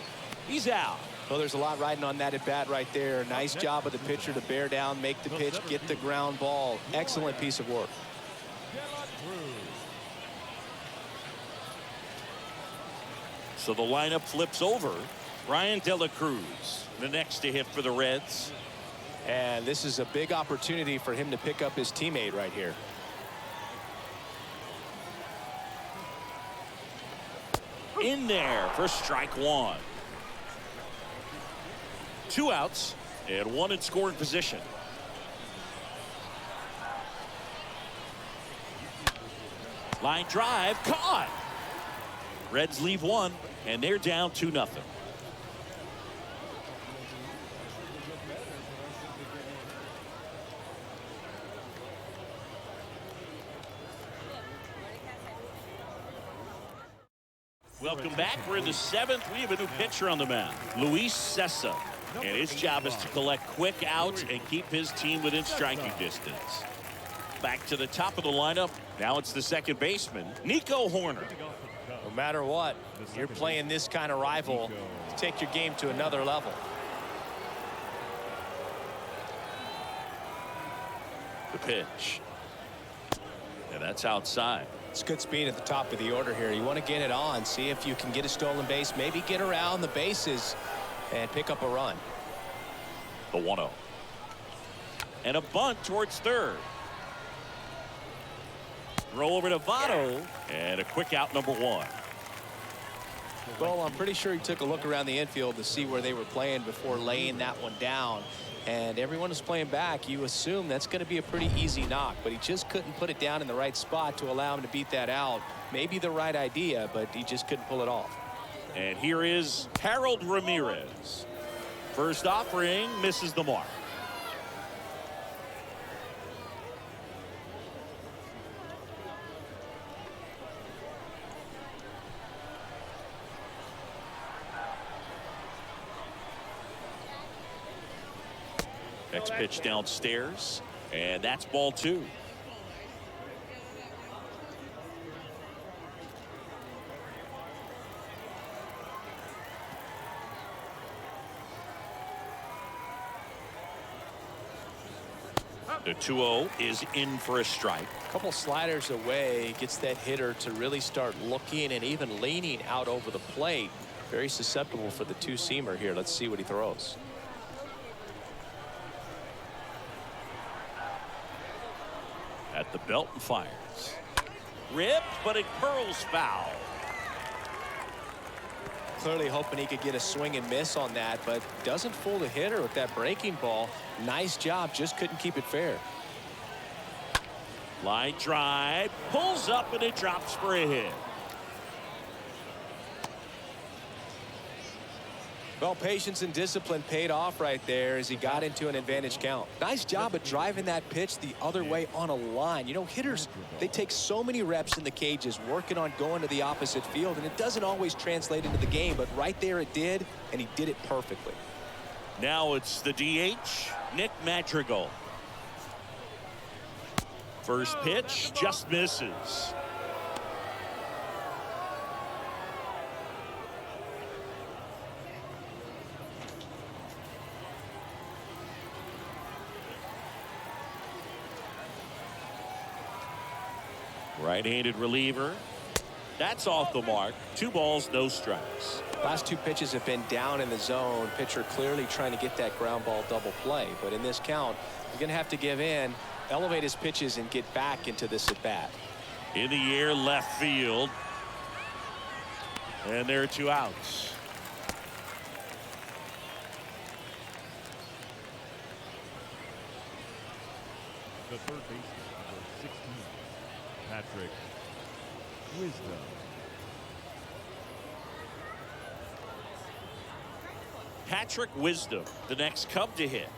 Speaker 2: He's out.
Speaker 3: Well, there's a lot riding on that at bat right there. Nice job of the pitcher to bear down, make the pitch, get the ground ball. Excellent piece of work.
Speaker 2: So the lineup flips over. Ryan De La Cruz, the next to hit for the Reds.
Speaker 3: And this is a big opportunity for him to pick up his teammate right here.
Speaker 2: In there for strike one. 2 outs and 1 in scoring position. Line drive caught. Reds leave 1 and they're down 2-0. Welcome back. We're in the 7th. We have a new pitcher on the mound, Luis Sessa. And his job is to collect quick outs and keep his team within striking distance. Back to the top of the lineup. Now it's the second baseman, Nico Horner.
Speaker 4: No matter what, you're playing this kind of rival, take your game to another level.
Speaker 2: The pitch. And that's outside.
Speaker 3: It's good speed at the top of the order here. You want to get it on, see if you can get a stolen base, maybe get around the bases and pick up a run.
Speaker 2: The 1-0. And a bunt towards third. Roll over to Votto. And a quick out, number 1.
Speaker 3: Well, I'm pretty sure he took a look around the infield to see where they were playing before laying that one down. And everyone was playing back. You assume that's going to be a pretty easy knock, but he just couldn't put it down in the right spot to allow him to beat that out. Maybe the right idea, but he just couldn't pull it off.
Speaker 2: And here is Harold Ramirez. First offering misses the mark. Next pitch downstairs, and that's ball 2. The 2-0 is in for a strike.
Speaker 4: A couple sliders away gets that hitter to really start looking and even leaning out over the plate. Very susceptible for the two-seamer here. Let's see what he throws.
Speaker 2: At the belt and fires. Ripped, but it curls foul.
Speaker 4: Clearly hoping he could get a swing and miss on that, but doesn't fool the hitter with that breaking ball. Nice job, just couldn't keep it fair.
Speaker 2: Line drive, pulls up, and it drops for a hit.
Speaker 4: Well, patience and discipline paid off right there as he got into an advantage count. Nice job of driving that pitch the other way on a line. You know, hitters, they take so many reps in the cages working on going to the opposite field, and it doesn't always translate into the game, but right there it did, and he did it perfectly.
Speaker 2: Now it's the DH, Nick Madrigal. First pitch just misses. Right-handed reliever. That's off the mark. 2 balls, no strikes.
Speaker 4: Last 2 pitches have been down in the zone. Pitcher clearly trying to get that ground ball double play. But in this count, he's going to have to give in, elevate his pitches, and get back into this at bat.
Speaker 2: In the air, left field. And there are 2 outs.
Speaker 6: The third baseman, number 16, Patrick Wisdom.
Speaker 2: Patrick Wisdom, the next Cub to hit.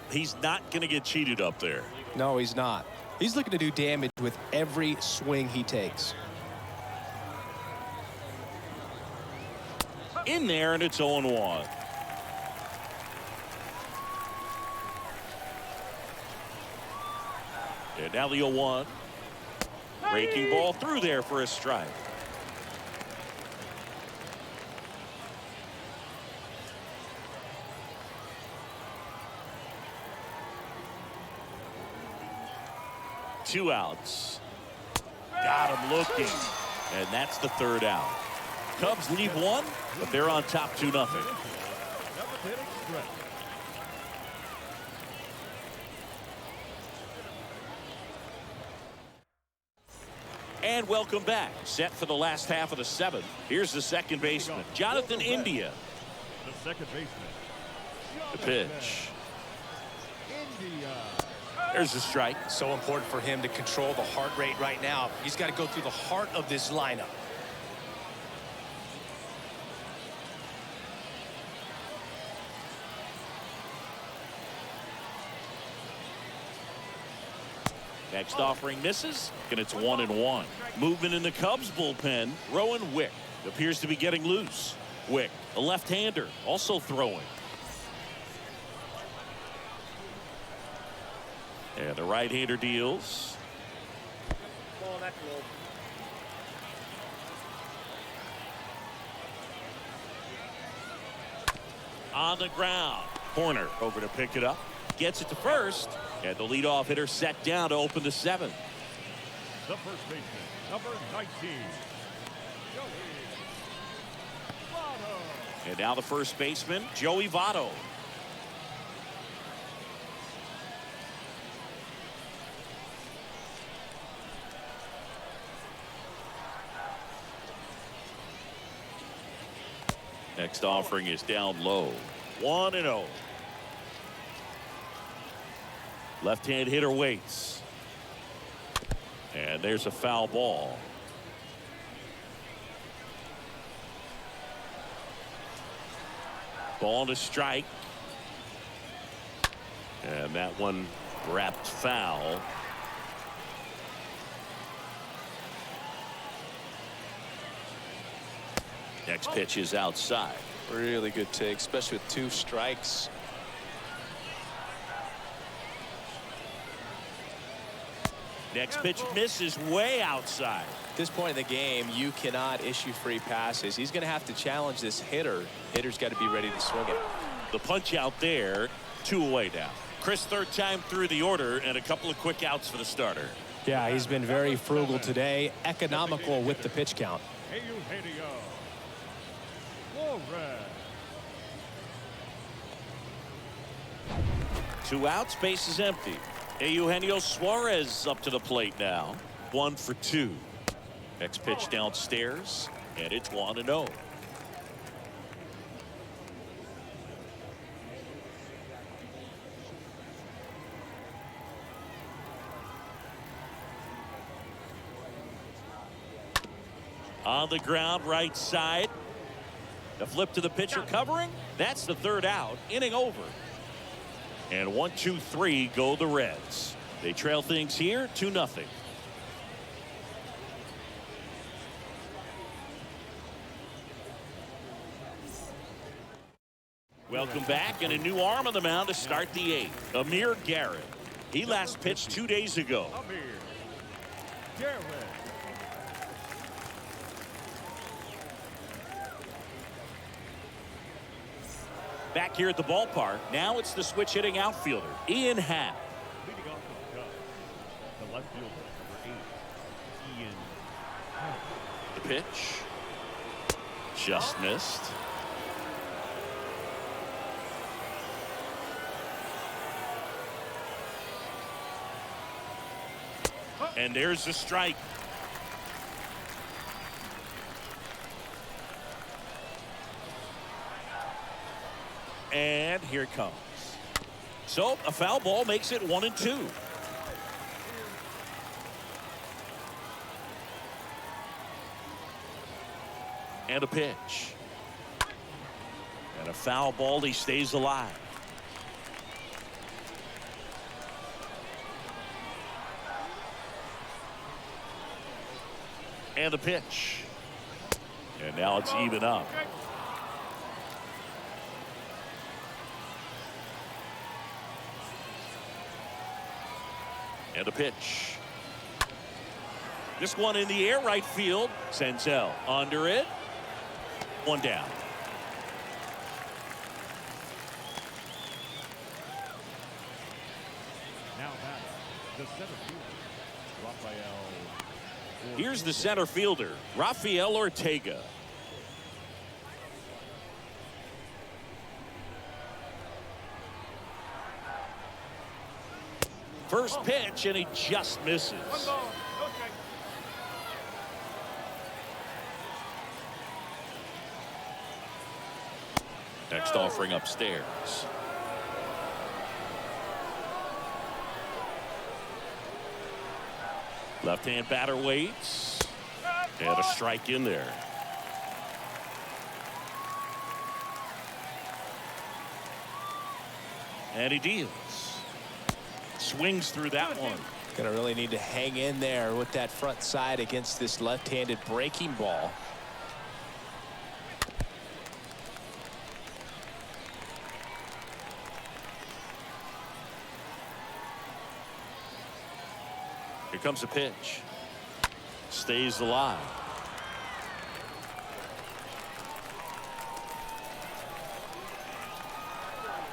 Speaker 2: He's not going to get cheated up there.
Speaker 4: No, he's not. He's looking to do damage with every swing he takes.
Speaker 2: In there, and it's 0-1. And now the 0-1. Breaking ball through there for a strike. Two outs. Got him looking. And that's the 3rd out. Cubs lead 1, but they're on top 2-0. And welcome back. Set for the last half of the 7th. Here's the second baseman, Jonathan India.
Speaker 6: The second baseman.
Speaker 2: The pitch. There's the strike.
Speaker 4: So important for him to control the heart rate right now. He's got to go through the heart of this lineup.
Speaker 2: Next offering misses, and it's 1-1. Movement in the Cubs bullpen. Rowan Wick appears to be getting loose. Wick, a left-hander, also throwing. And the right-hander deals. On the ground. Corner over to pick it up. Gets it to first. And the leadoff hitter set down to open the 7th.
Speaker 6: The first baseman, number 19, Joey Votto.
Speaker 2: And now the first baseman, Joey Votto. Next offering is down low. 1-0. Left-hand hitter waits. And there's a foul ball. Ball to strike. And that one wrapped foul. Next pitch is outside.
Speaker 4: Really good take, especially with 2 strikes.
Speaker 2: Next pitch misses way outside.
Speaker 4: At this point in the game, you cannot issue free passes. He's going to have to challenge this hitter. Hitter's got to be ready to swing it.
Speaker 2: The punch out there, 2 away now. Chris, third time through the order and a couple of quick outs for the starter.
Speaker 3: Yeah, he's been very frugal today, economical with the pitch count.
Speaker 6: Eugenio Flores.
Speaker 2: 2 outs, base is empty. Eugenio Suarez up to the plate now. 1 for 2. Next pitch downstairs, and it's 1-0. On the ground, right side. The flip to the pitcher covering. That's the 3rd out. Inning over. And 1, 2, 3 go the Reds. They trail things here 2-0. Welcome back, and a new arm on the mound to start the 8th. Amir Garrett. He last pitched 2 days ago.
Speaker 6: Amir Garrett.
Speaker 2: Back here at the ballpark, now it's the switch hitting outfielder, Ian Happ.
Speaker 6: Leading off the Cubs, the left fielder, number 8, Ian Happ.
Speaker 2: The pitch. Just missed. And there's the strike. And here it comes. So a foul ball makes it 1-2. And a pitch. And a foul ball. He stays alive. And the pitch. And now it's even up. And a pitch. This one in the air, right field. Senzel under it. 1 down.
Speaker 6: Now that's the center fielder, Rafael.
Speaker 2: Here's the center fielder, Rafael Ortega. First pitch, and he just misses.
Speaker 5: 1 ball, no strike.
Speaker 2: Next offering upstairs. Left-hand batter waits. And a strike in there. And he deals. Swings through that one.
Speaker 3: Gonna really need to hang in there with that front side against this left-handed breaking ball.
Speaker 2: Here comes a pitch. Stays alive.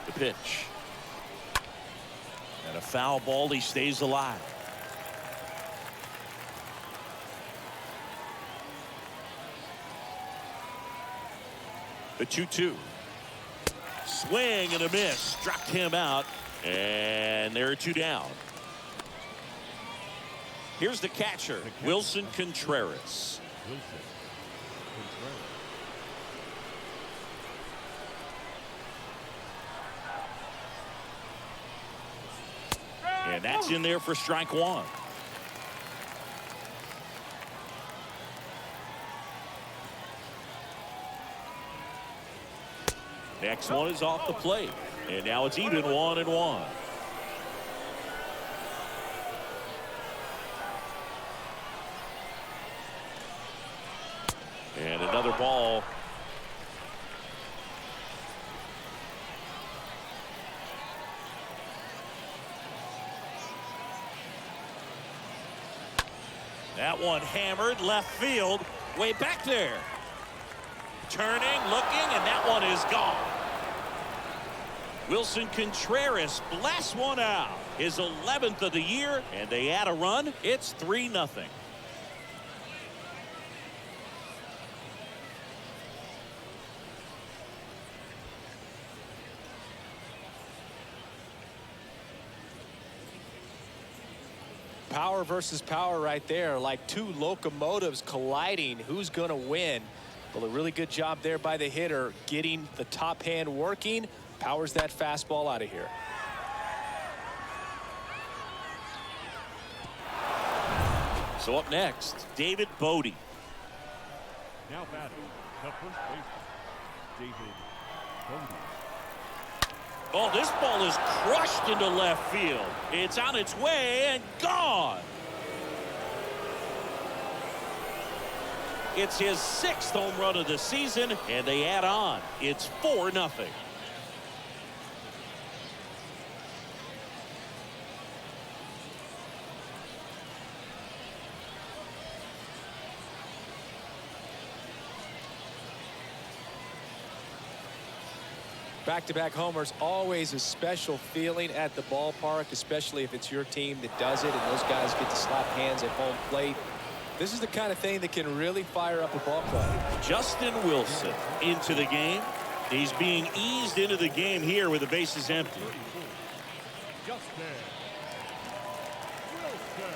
Speaker 2: The pitch. And a foul ball. He stays alive. The 2-2. Swing and a miss. Struck him out. And there are 2 down. Here's the catcher, Wilson Contreras. And that's in there for strike 1. Next one is off the plate. And now it's even 1-1. And another ball. That one hammered left field, way back there. Turning, looking, and that one is gone. Wilson Contreras blasts one out. His 11th of the year, and they add a run. It's 3-0.
Speaker 3: Power versus power right there, like two locomotives colliding. Who's going to win? Well, a really good job there by the hitter, getting the top hand working. Powers that fastball out of here.
Speaker 2: So up next, David Bodie.
Speaker 6: Now batting, the first baseman, David Bodie.
Speaker 2: Oh, this ball is crushed into left field. It's on its way and gone. It's his 6th home run of the season, and they add on. It's 4-0.
Speaker 3: Back-to-back homers, always a special feeling at the ballpark, especially if it's your team that does it and those guys get to slap hands at home plate. This is the kind of thing that can really fire up a ball club.
Speaker 2: Justin Wilson into the game. He's being eased into the game here with the bases empty.
Speaker 6: Justin Wilson.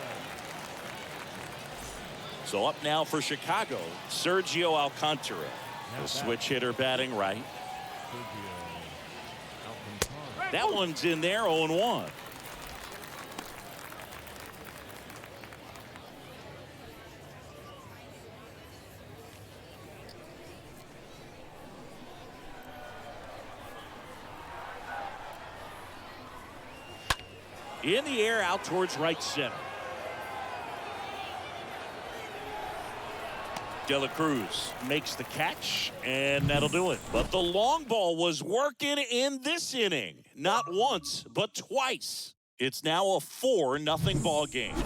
Speaker 2: So up now for Chicago, Sergio Alcantara, the switch hitter batting right. That one's in there, 0-1. In the air, out towards right center. De La Cruz makes the catch, and that'll do it. But the long ball was working in this inning. Not once, but twice. It's now a 4-0 ball game.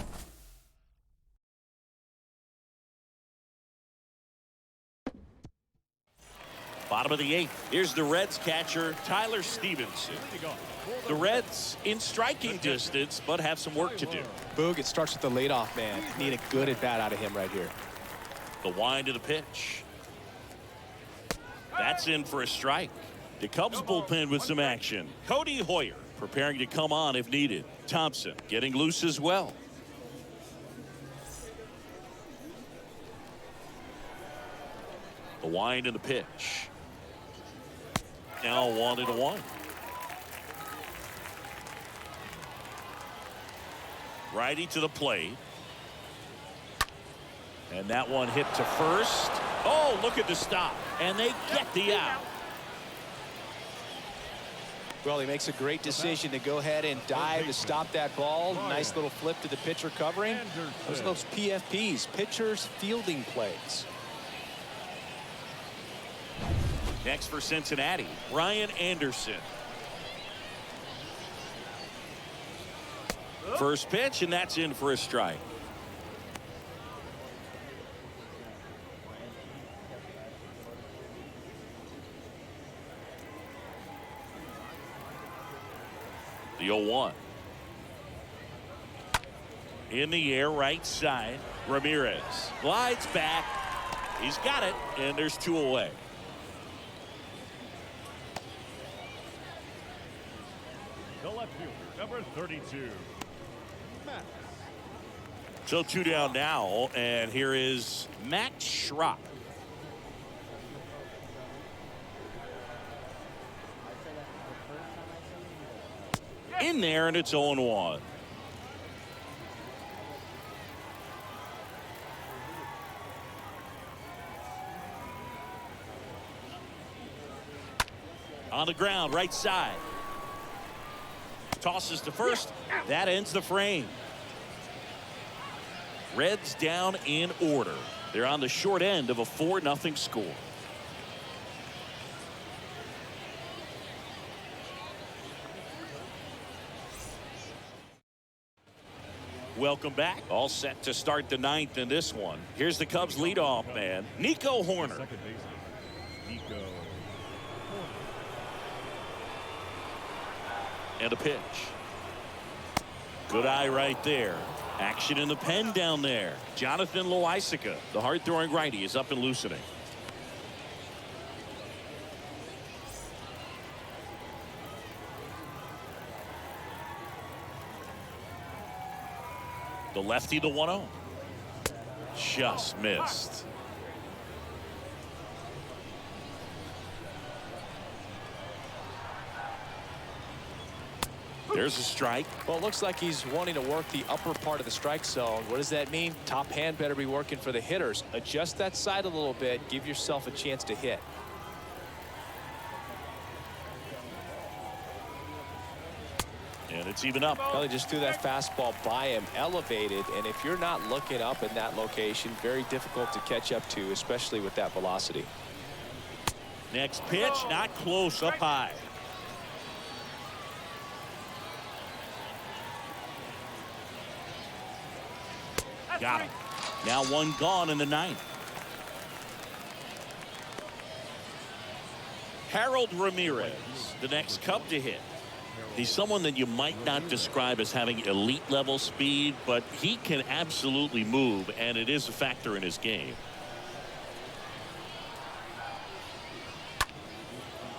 Speaker 2: Bottom of the 8th. Here's the Reds catcher, Tyler Stevenson. The Reds in striking distance, but have some work to do.
Speaker 3: Boog, it starts with the leadoff man. Need a good at-bat out of him right here.
Speaker 2: The wind of the pitch. That's in for a strike. The Cubs bullpen with some action. Cody Hoyer preparing to come on if needed. Thompson getting loose as well. The wind and the pitch. Now 1-1. Righty to the plate. And that one hit to first. Oh, look at the stop. And they get the out.
Speaker 3: Well, he makes a great decision to go ahead and dive to stop that ball. Nice little flip to the pitcher covering. Those are those PFPs, pitchers fielding plays.
Speaker 2: Next for Cincinnati, Ryan Anderson. First pitch, and that's in for a strike. The 0-1. In the air, right side. Ramirez glides back. He's got it, and there's 2 away.
Speaker 6: The left fielder, number 32. Matt.
Speaker 2: So 2 down now, and here is Matt Schrock. In there, and it's 0-1. On the ground, right side. Tosses to first. That ends the frame. Reds down in order. They're on the short end of a 4-0 score. Welcome back. All set to start the 9th in this one. Here's the Cubs leadoff man, Nico Horner.
Speaker 6: Second baseman, Nico Horner.
Speaker 2: And a pitch. Good eye right there. Action in the pen down there. Jonathan Loaisiga, the hard-throwing righty, is up and loosening. The lefty, the 1-0. Just missed. There's a strike.
Speaker 3: Well, it looks like he's wanting to work the upper part of the strike zone. What does that mean? Top hand better be working for the hitters. Adjust that side a little bit. Give yourself a chance to hit.
Speaker 2: And it's even up.
Speaker 3: Well, he just threw that fastball by him, elevated, and if you're not looking up in that location, very difficult to catch up to, especially with that velocity.
Speaker 2: Next pitch, not close, up high. Got him. Now one gone in the ninth. Harold Ramirez, the next Cub to hit. He's someone that you might not describe as having elite level speed, but he can absolutely move, and it is a factor in his game.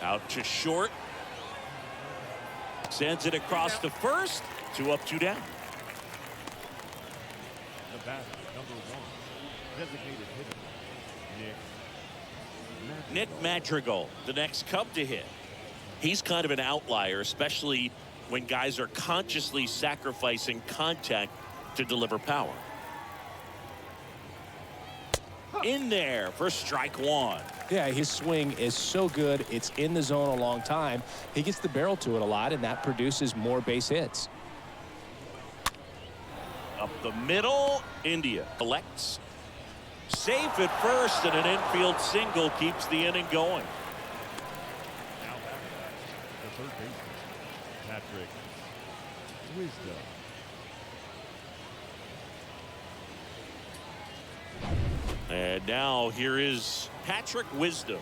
Speaker 2: Out to short. Sends it across to first. 2 up, 2 down.
Speaker 6: The batter, number 1, designated hitter,
Speaker 2: Nick Madrigal, the next Cub to hit. He's kind of an outlier, especially when guys are consciously sacrificing contact to deliver power. In there for strike 1.
Speaker 3: Yeah, his swing is so good. It's in the zone a long time. He gets the barrel to it a lot, and that produces more base hits.
Speaker 2: Up the middle, India collects. Safe at first, and an infield single keeps the inning going.
Speaker 6: now batting, the third baseman, Patrick Wisdom.
Speaker 2: And now here is Patrick Wisdom.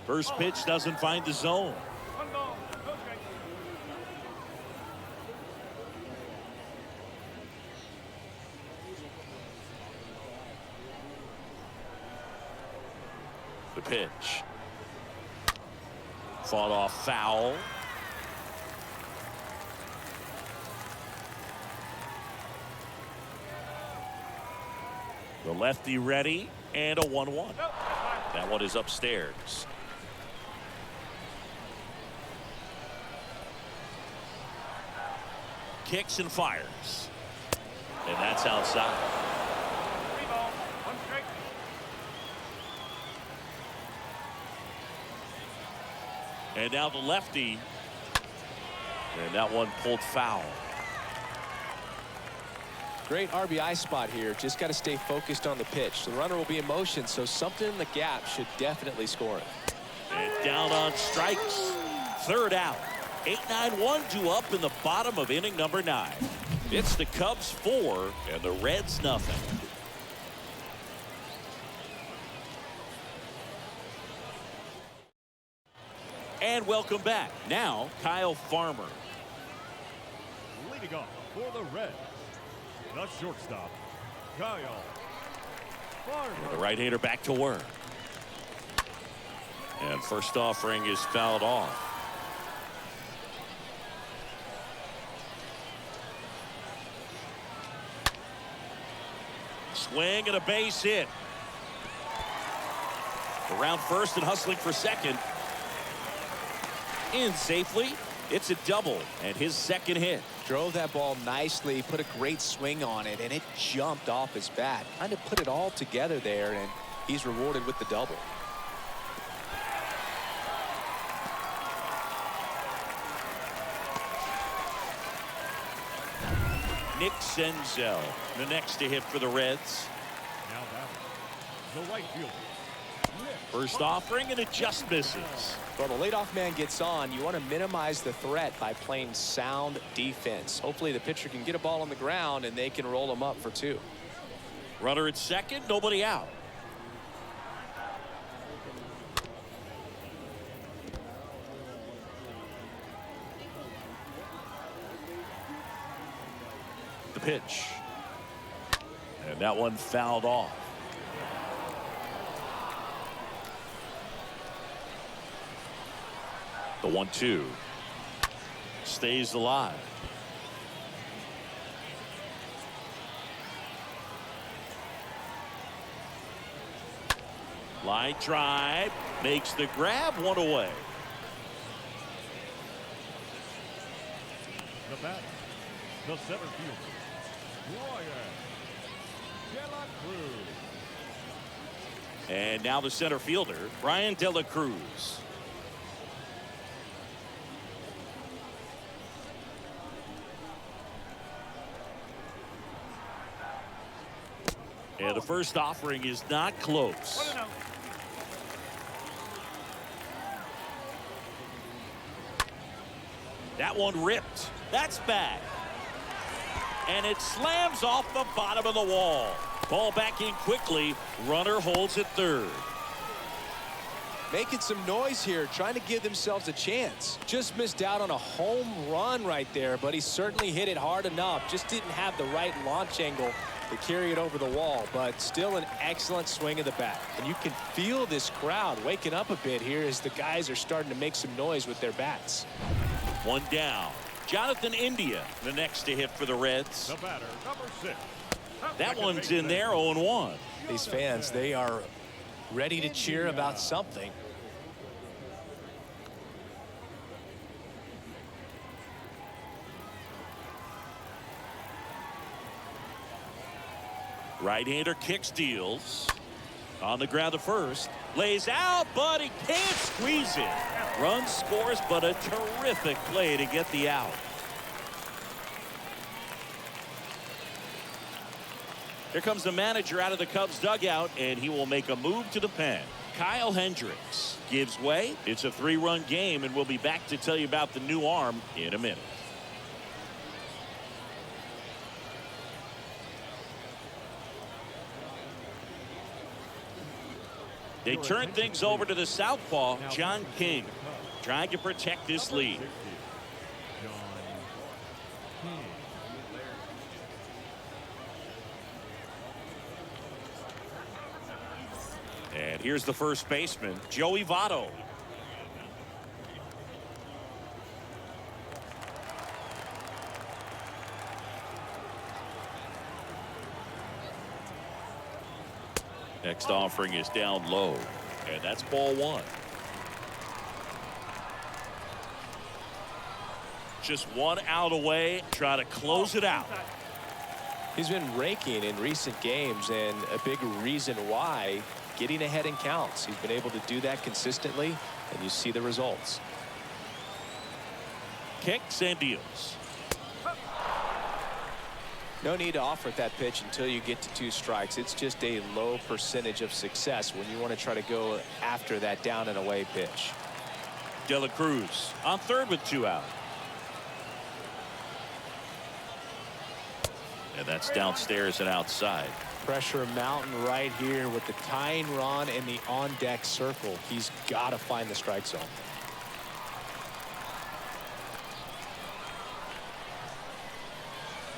Speaker 2: First pitch doesn't find the zone.
Speaker 5: 1 ball, no strike.
Speaker 2: The pitch. Fought off foul. The lefty ready, and a 1-1. That one is upstairs. Kicks and fires. And that's outside.
Speaker 5: 3 ball, 1 strike.
Speaker 2: And now the lefty. And that one pulled foul.
Speaker 3: Great RBI spot here. Just got to stay focused on the pitch. The runner will be in motion, so something in the gap should definitely score him.
Speaker 2: And down on strikes. Third out. 8-9-1 2 up in the bottom of inning number 9. It's the Cubs 4 and the Reds nothing. And welcome back. Now Kyle Farmer.
Speaker 6: Leading off for the Reds, the shortstop, Kyle Farmer.
Speaker 2: The right-hander back to work. And first offering is fouled off. Swing and a base hit. Around first and hustling for second. In safely. It's a double and his second hit.
Speaker 3: Drove that ball nicely, put a great swing on it, and it jumped off his bat. Kind of put it all together there, and he's rewarded with the double.
Speaker 2: Nick Senzel, the next to hit for the Reds.
Speaker 6: Now batting, the right fielder,
Speaker 2: First offering, and it just misses.
Speaker 3: Well, the leadoff man gets on. You want to minimize the threat by playing sound defense. Hopefully the pitcher can get a ball on the ground and they can roll him up for 2.
Speaker 2: Runner at second, nobody out. pitch. And that one fouled off. The 1-2 stays alive. Line drive makes the grab, one away.
Speaker 6: The batter, the center fielder, Brian De La Cruz.
Speaker 2: And now the center fielder, Brian De La Cruz. And the first offering is not close. That one ripped. That's back. And it slams off the bottom of the wall. Ball back in quickly. Runner holds at third.
Speaker 3: Making some noise here, trying to give themselves a chance. Just missed out on a home run right there, but he certainly hit it hard enough. Just didn't have the right launch angle to carry it over the wall, but still an excellent swing of the bat. And you can feel this crowd waking up a bit here as the guys are starting to make some noise with their bats.
Speaker 2: One down. Jonathan India, the next to hit for the Reds.
Speaker 6: The batter, number 6.
Speaker 2: That one's in there, 0-1.
Speaker 3: These fans, they are ready to cheer about something.
Speaker 2: Right-hander kicks, deals. On the ground to first. Lays out, but he can't squeeze it. Run scores, but a terrific play to get the out. Here comes the manager out of the Cubs dugout, and he will make a move to the pen. Kyle Hendricks gives way. It's a 3-run game, and we'll be back to tell you about the new arm in a minute. They turn things over to the southpaw, John King, trying to protect this lead. And here's the first baseman, Joey Votto. Next offering is down low, and that's ball 1. Just one out away, try to close it out.
Speaker 3: He's been raking in recent games, and a big reason why, getting ahead in counts. He's been able to do that consistently, and you see the results.
Speaker 2: Kicks and deals.
Speaker 3: No need to offer that pitch until you get to 2 strikes. It's just a low percentage of success when you want to try to go after that down and away pitch.
Speaker 2: De La Cruz on third with 2 out. And that's downstairs and outside.
Speaker 3: Pressure mountain right here with the tying run in the on-deck circle. He's got to find the strike zone.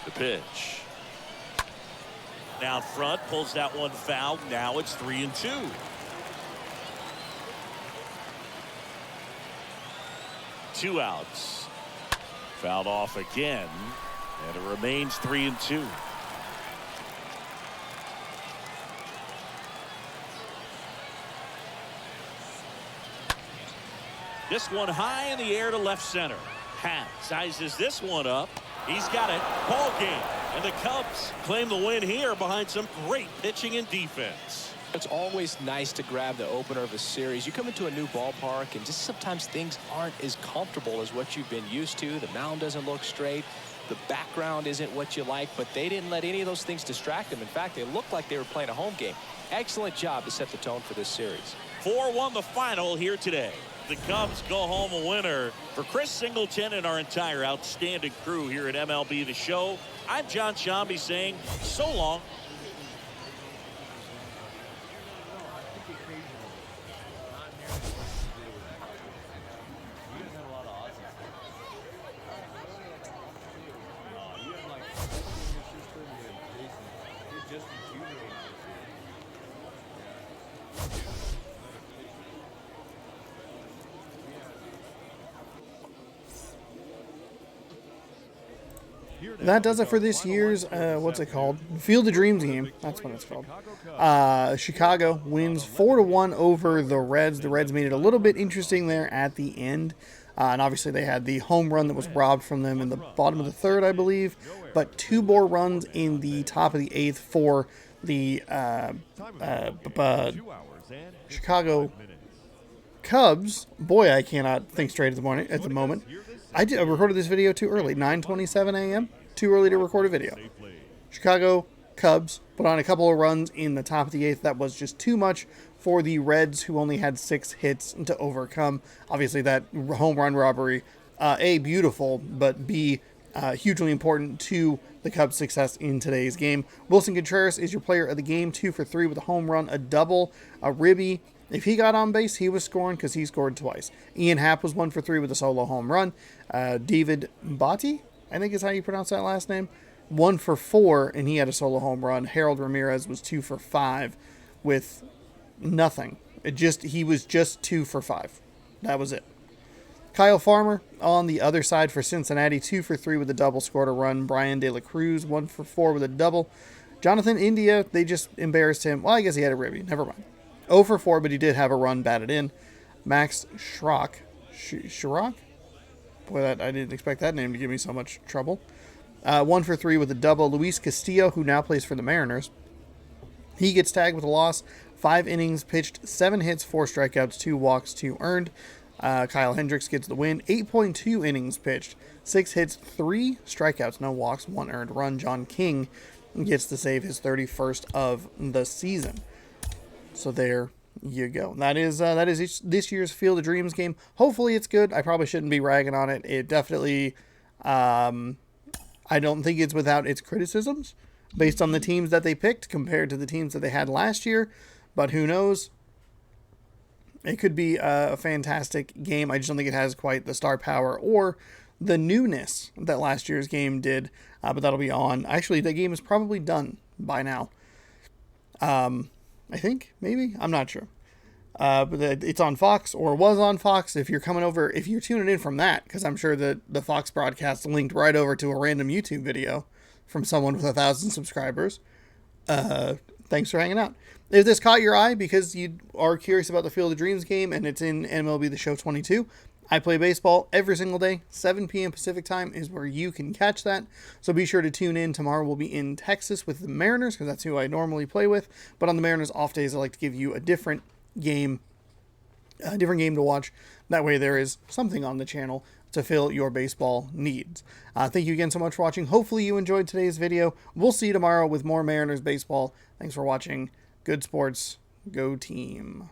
Speaker 2: The pitch. Down front, pulls that one foul. Now it's 3-2. Two outs. Fouled off again, and it remains 3-2. This one high in the air to left center. Happ sizes this one up. He's got it. Ball game. And the Cubs claim the win here behind some great pitching and defense.
Speaker 3: It's always nice to grab the opener of a series. You come into a new ballpark and just sometimes things aren't as comfortable as what you've been used to. The mound doesn't look straight. The background isn't what you like, but they didn't let any of those things distract them. In fact, they looked like they were playing a home game. Excellent job to set the tone for this series.
Speaker 2: 4-1 the final here today. The Cubs go home a winner. For Chris Singleton and our entire outstanding crew here at MLB The Show, I'm John Shambi saying so long.
Speaker 1: that does it for this year's, what's it called? Field of Dreams game. That's what it's called. Chicago wins 4-1 over the Reds. The Reds made it a little bit interesting there at the end. And obviously they had the home run that was robbed from them in the bottom of the third, I believe. But 2 more runs in the top of the 8th for the Chicago Cubs. Boy, I cannot think straight at the moment. I recorded this video too early, 9:27 a.m. Too early to record a video. Chicago Cubs put on a couple of runs in the top of the 8th. That was just too much for the Reds, who only had 6 hits to overcome. Obviously, that home run robbery, A, beautiful, but B, hugely important to the Cubs' success in today's game. Wilson Contreras is your player of the game, 2 for 3 with a home run, a double, a ribby. If he got on base, he was scoring because he scored twice. Ian Happ was 1 for 3 with a solo home run. David Botti, I think is how you pronounce that last name, 1 for 4, and he had a solo home run. Harold Ramirez was 2 for 5 with nothing. He was just 2 for 5. That was it. Kyle Farmer on the other side for Cincinnati, 2 for 3 with a double, scored a run. Brian De La Cruz, 1 for 4 with a double. Jonathan India, they just embarrassed him. Well, I guess he had a ribby. Never mind. 0 for 4, but he did have a run batted in. Max Schrock. Boy, I didn't expect that name to give me so much trouble. 1 for 3 with a double. Luis Castillo, who now plays for the Mariners, he gets tagged with a loss. 5 innings pitched, 7 hits, 4 strikeouts, 2 walks, 2 earned. Kyle Hendricks gets the win. 8.2 innings pitched, 6 hits, 3 strikeouts, no walks, 1 earned run. John King gets to save his 31st of the season. So there you go. That is this year's Field of Dreams game. Hopefully it's good. I probably shouldn't be ragging on it. It definitely, I don't think it's without its criticisms based on the teams that they picked compared to the teams that they had last year. But who knows? It could be a fantastic game. I just don't think it has quite the star power or the newness that last year's game did. But that'll be on. Actually, the game is probably done by now. I think, maybe. I'm not sure. But it's on Fox, or was on Fox. If you're coming over, if you're tuning in from that, because I'm sure that the Fox broadcast linked right over to a random YouTube video from someone with 1,000 subscribers. Thanks for hanging out. If this caught your eye because you are curious about the Field of Dreams game and it's in MLB The Show 22, I play baseball every single day. 7 p.m. Pacific time is where you can catch that. So be sure to tune in. Tomorrow we'll be in Texas with the Mariners because that's who I normally play with. But on the Mariners off days, I like to give you a different game to watch. That way there is something on the channel to fill your baseball needs. Thank you again so much for watching. Hopefully you enjoyed today's video. We'll see you tomorrow with more Mariners baseball. Thanks for watching. Good sports. Go team.